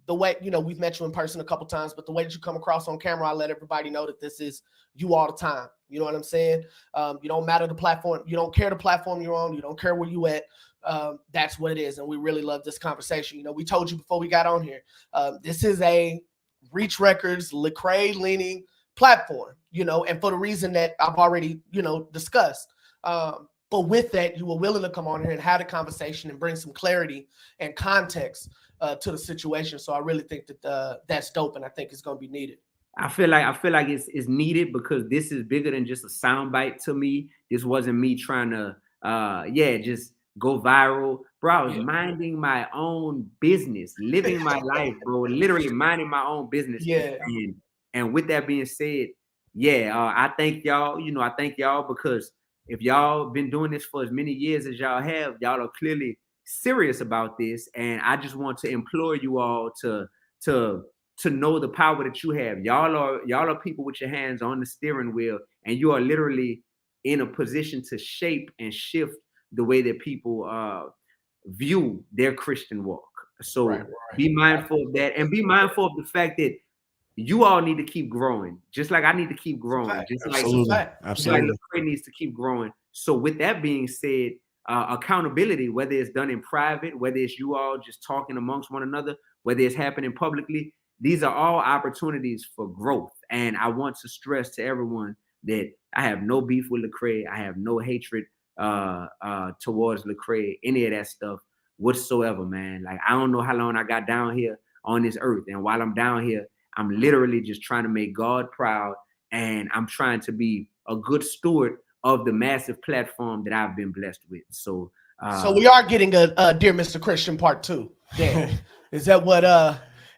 The way, we've met you in person a couple times, but the way that you come across on camera, I let everybody know that this is you all the time. You know what I'm saying? You don't matter the platform. You don't care the platform you're on. You don't care where you at. That's what it is. And we really love this conversation. We told you before we got on here, this is a Reach Records, Lecrae leaning platform, and for the reason that I've already, discussed. But with that, you were willing to come on here and have a conversation and bring some clarity and context to the situation. So I really think that that's dope, and I think it's going to be needed. I feel like it's needed because this is bigger than just a soundbite to me. This wasn't me trying to, just go viral, bro. I was minding my own business, living my life, bro. Literally minding my own business. Yeah. And with that being said, I thank y'all. I thank y'all because if y'all been doing this for as many years as y'all have, y'all are clearly serious about this. And I just want to implore you all to know the power that you have. Y'all are people with your hands on the steering wheel, and you are literally in a position to shape and shift the way that people view their Christian walk. So be mindful of that, and be mindful of the fact that you all need to keep growing, just like I need to keep growing, just like Lecrae needs to keep growing. So with that being said, accountability, whether it's done in private, whether it's you all just talking amongst one another, whether it's happening publicly, these are all opportunities for growth. And I want to stress to everyone that I have no beef with Lecrae. I have no hatred towards Lecrae, any of that stuff. whatsoever, man. Like, I don't know how long I got down here on this earth. And while I'm down here, I'm literally just trying to make God proud. And I'm trying to be a good steward of the massive platform that I've been blessed with. So we are getting a Dear Mr. Christian part 2. Damn. Is that what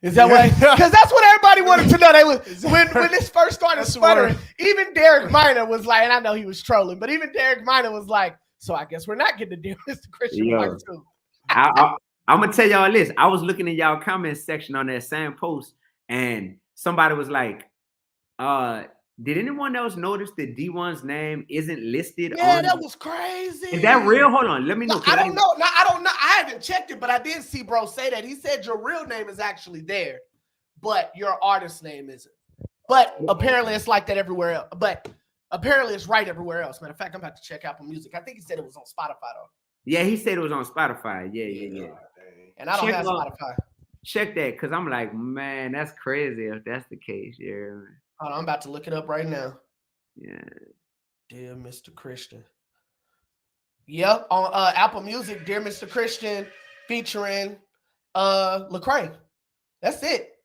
because that's what everybody wanted to know. They was when this first started sputtering, even Derek Minor was like, and I know he was trolling, but even Derek Minor was like, so I guess we're not getting the Dear Mr. Christian part 2. I'm gonna tell y'all this. I was looking in y'all comment section on that same post, and somebody was like, did anyone else notice that Dee-1's name isn't listed? Yeah, that was crazy. Is that real? Hold on, let me know. No, I don't know. No, I don't know. I haven't checked it, but I did see bro say that. He said your real name is actually there, but your artist name isn't. But apparently it's like that everywhere else. But apparently it's right everywhere else. Matter of fact, I'm about to check Apple Music. I think he said it was on Spotify though. Yeah, he said it was on Spotify. Yeah. And I don't have Spotify. Check that, because I'm like, man, that's crazy if that's the case. Yeah. Hold on, I'm about to look it up right now. Yeah. Dear Mr. Christian. Yep, on Apple Music, Dear Mr. Christian featuring Lecrae. That's it.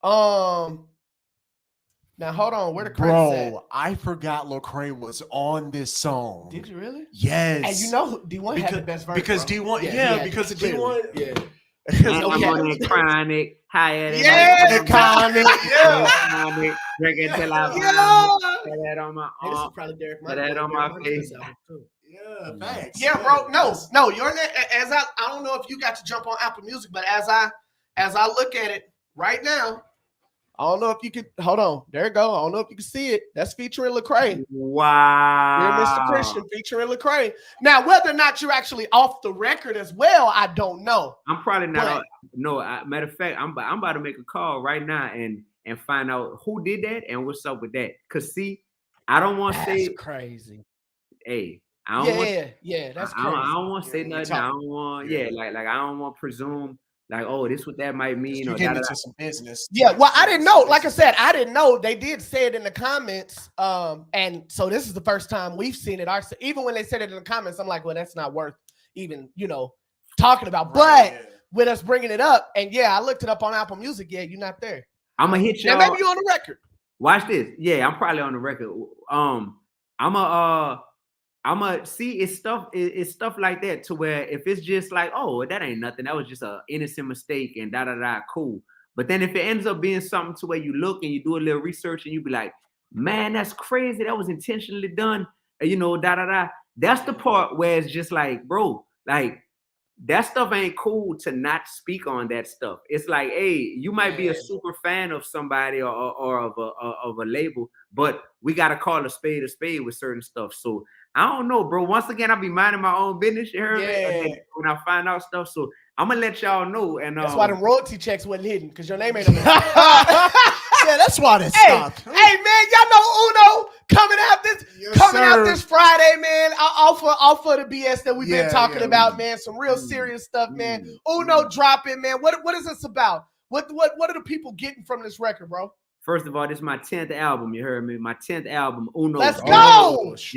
Now hold on, where the credits at? I forgot Lecrae was on this song. Did you really? Yes. And you know Dee-1 had the best verse. Because Dee-1, because Dee-1, yeah. I'm on that chronic, higher than the comic. Comic, drink it till I put that on my arm, put that on my face. Yeah, thanks. Yeah, bro. No, your name. As I don't know if you got to jump on Apple Music, but as I look at it right now, I don't know if you could hold on. There you go. I don't know if you can see it. That's featuring Lecrae. Wow. Dear Mr. Christian featuring Lecrae. Now, whether or not you're actually off the record as well, I don't know. I'm probably not. Matter of fact, I'm about to make a call right now and find out who did that and what's up with that. Cause see, I don't want to say crazy. Hey, I don't that's crazy. I don't want to say nothing. I don't want. Like I don't want to presume. Like, oh, this what that might mean. Or get into some business. Yeah, well, I didn't know. Like I said, I didn't know. They did say it in the comments. And so this is the first time we've seen it. Even when they said it in the comments, I'm like, well, that's not worth even, talking about. Right, but with us bringing it up, and I looked it up on Apple Music. Yeah, you're not there. I'm gonna hit y'all. Now, maybe you're on the record. Watch this. Yeah, I'm probably on the record. I'm a see it's stuff like that to where if it's just like, oh, that ain't nothing, that was just an innocent mistake and cool. But then if it ends up being something to where you look and you do a little research and you be like, man, that's crazy, that was intentionally done, that's the part where it's just like, bro, like that stuff ain't cool to not speak on that stuff. It's like, hey, you might be a super fan of somebody or of a label, but we gotta call a spade with certain stuff. So I don't know, bro. Once again, I be minding my own business. You heard me? When I find out stuff, so I'm gonna let y'all know. And that's why the royalty checks wasn't hidden, because your name ain't. Yeah, that's why they stopped. Hey, man, y'all know Uno coming out this Friday, man. Off for the BS that we've been talking about, man. Some real serious stuff, man. Uno dropping, man. What is this about? What are the people getting from this record, bro? First of all, this is my 10th album. You heard me? My 10th album, Uno. Let's go. This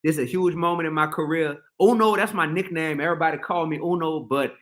is a huge moment in my career. Uno, that's my nickname. Everybody call me Uno, but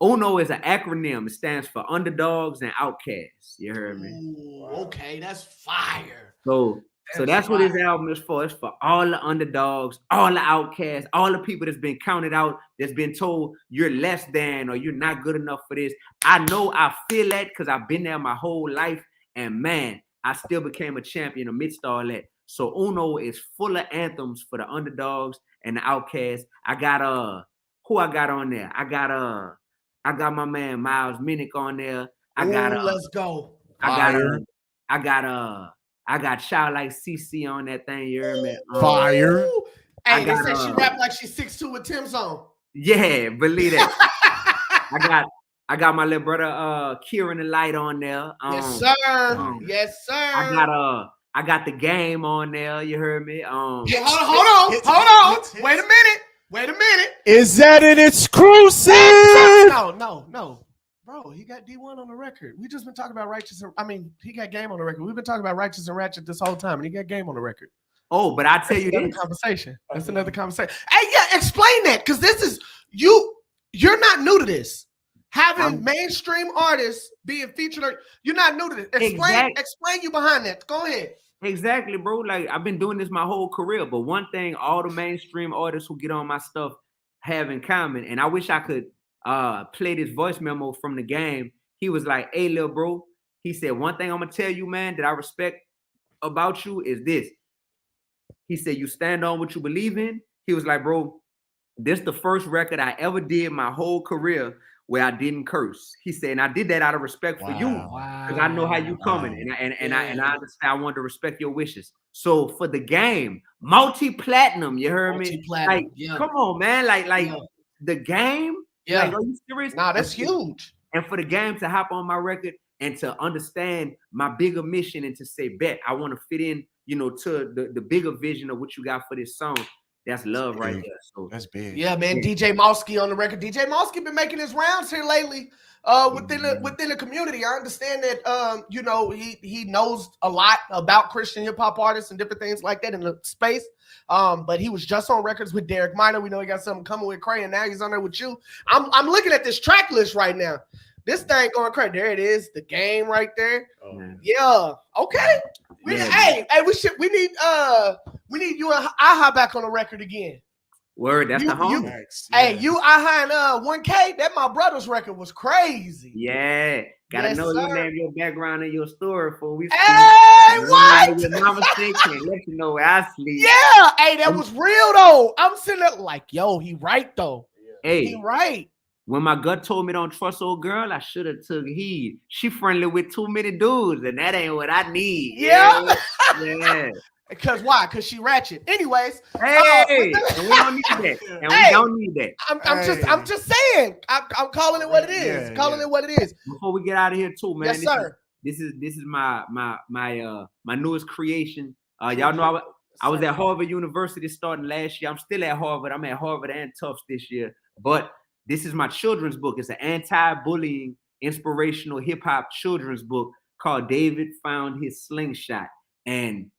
Uno is an acronym. It stands for underdogs and outcasts. You heard me? Ooh, okay, that's fire. So that's what this album is for. It's for all the underdogs, all the outcasts, all the people that's been counted out, that's been told you're less than or you're not good enough for this. I know I feel that because I've been there my whole life. And man, I still became a champion amidst all that. So Uno is full of anthems for the underdogs and the outcasts. I got who I got on there? I got my man Miles Minnick on there. Let's go. I got Child Like CC on that thing. You heard me? Fire. Hey, they said she rap like she's 6'2" with Tim's on. Yeah, believe that. I got my little brother Kieran the Light on there. Yes, sir. Yes, sir. I got the Game on there. You heard me? Hold on. Wait a minute. Is that an exclusive? No. Bro, he got Dee-1 on the record. We just been talking about he got Game on the record. We've been talking about Righteous and Ratchet this whole time, and he got Game on the record. Oh, but I tell you this. That's another conversation. Hey, explain that, because this is, you're not new to this. Having mainstream artists being featured, you're not new to this. Explain you behind that. Go ahead. Exactly, bro. Like I've been doing this my whole career, but one thing all the mainstream artists who get on my stuff have in common, and I wish I could play this voice memo from the game. He was like, "Hey, little bro," he said, "One thing I'm gonna tell you, man, that I respect about you is this." He said, "You stand on what you believe in." He was like, "Bro, this the first record I ever did my whole career where I didn't curse." He said, and I did that out of respect for you, because I know how you coming, and I understand. I wanted to respect your wishes. So for the game, multi-platinum, you heard me? Like, come on, man, like the game. Yeah, like, are you serious? Nah, that's huge. And for the game to hop on my record and to understand my bigger mission and to say, bet I want to fit in, to the bigger vision of what you got for this song. That's love right there. So that's big. Yeah, man. DJ Mosky on the record. DJ Mosky been making his rounds here lately within the community. I understand that he knows a lot about Christian hip hop artists and different things like that in the space. But he was just on records with Derek Minor. We know he got something coming with Lecrae, and now he's on there with you. I'm looking at this track list right now. This thing going crazy. There it is, the game right there. Oh, yeah. Okay. We need you and Aha back on the record again. Word, that's the home. Hey, you Aha and 1K. That my brother's record was crazy. Yeah. Gotta know your name, your background, and your story before we Hey, what? Your mama sick and let you know where I sleep. Yeah. Hey, that was real though. I'm sitting there like, yo, he right though. Hey, he right. When my gut told me don't trust old girl, I should have took heed. She friendly with too many dudes, and that ain't what I need. Yeah. Yeah. Because why? Because she ratchet. Anyways. Hey, and we don't need that. And we don't need that. I'm just saying. I'm calling it what it is. It what it is. Before we get out of here too, man. Yes, sir. This is my newest creation. Y'all know I was at Harvard University starting last year. I'm still at Harvard. I'm at Harvard and Tufts this year. But this is my children's book. It's an anti-bullying, inspirational hip-hop children's book called David Found His Slingshot. And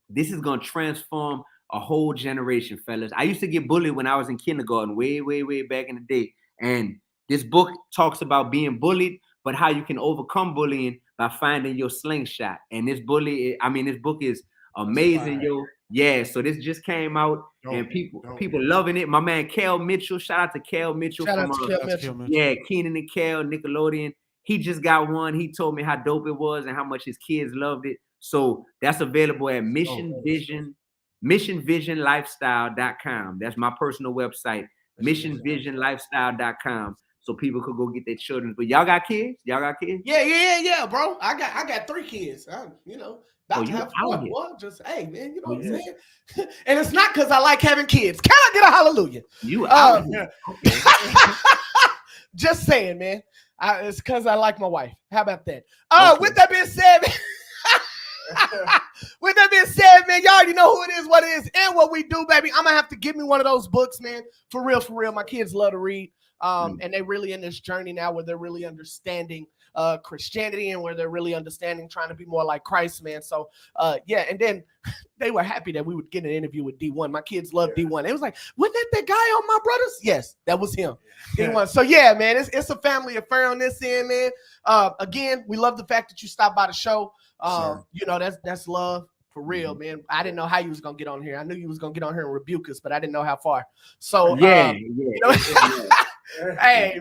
this is going to transform a whole generation, fellas. I used to get bullied when I was in kindergarten, way, way, way back in the day. And this book talks about being bullied, but how you can overcome bullying by finding your slingshot. And this book is amazing, yo. Yeah, so this just came out, and people loving it. My man Kel Mitchell, shout out to Kel Mitchell yeah, Keenan and Kel, Nickelodeon. He just got one. He told me how dope it was and how much his kids loved it. So that's available at missionvisionlifestyle.com. That's my personal website, missionvisionlifestyle.com. So people could go get their children. But y'all got kids? Y'all got kids? Yeah, bro. I got 3 kids. About to have one. Just hey, man, you know what I'm saying? And it's not because I like having kids. Can I get a hallelujah? You out here. Just saying, man. It's because I like my wife. How about that? With that being said, man, y'all already know who it is, what it is, and what we do, baby. I'm gonna have to give me one of those books, man. For real. My kids love to read. And they're really in this journey now where they're really understanding Christianity and where they're really understanding trying to be more like Christ, man. So and then they were happy that we would get an interview with Dee-1. My kids love Dee-1. It was like, wasn't that guy on My Brothers? Yes, that was him. Dee-1. So yeah, man, it's a family affair on this end, man. Again, we love the fact that you stopped by the show. That's love. For real, man. I didn't know how you was gonna get on here. I knew you was gonna get on here and rebuke us, but I didn't know how far. So hey,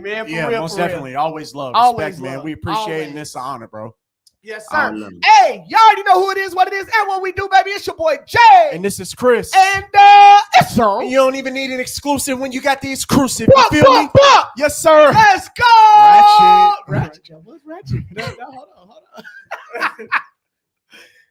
man. For real, most definitely. Always love. Respect, man. We appreciate it, and it's an honor, bro. Yes, sir. Hey, y'all already know who it is, what it is, and what we do, baby. It's your boy Jay. And this is Chris. And it's on. You don't even need an exclusive when you got the exclusive. You feel me? Yes, sir. Let's go. Ratchet. What's Ratchet? No, hold on.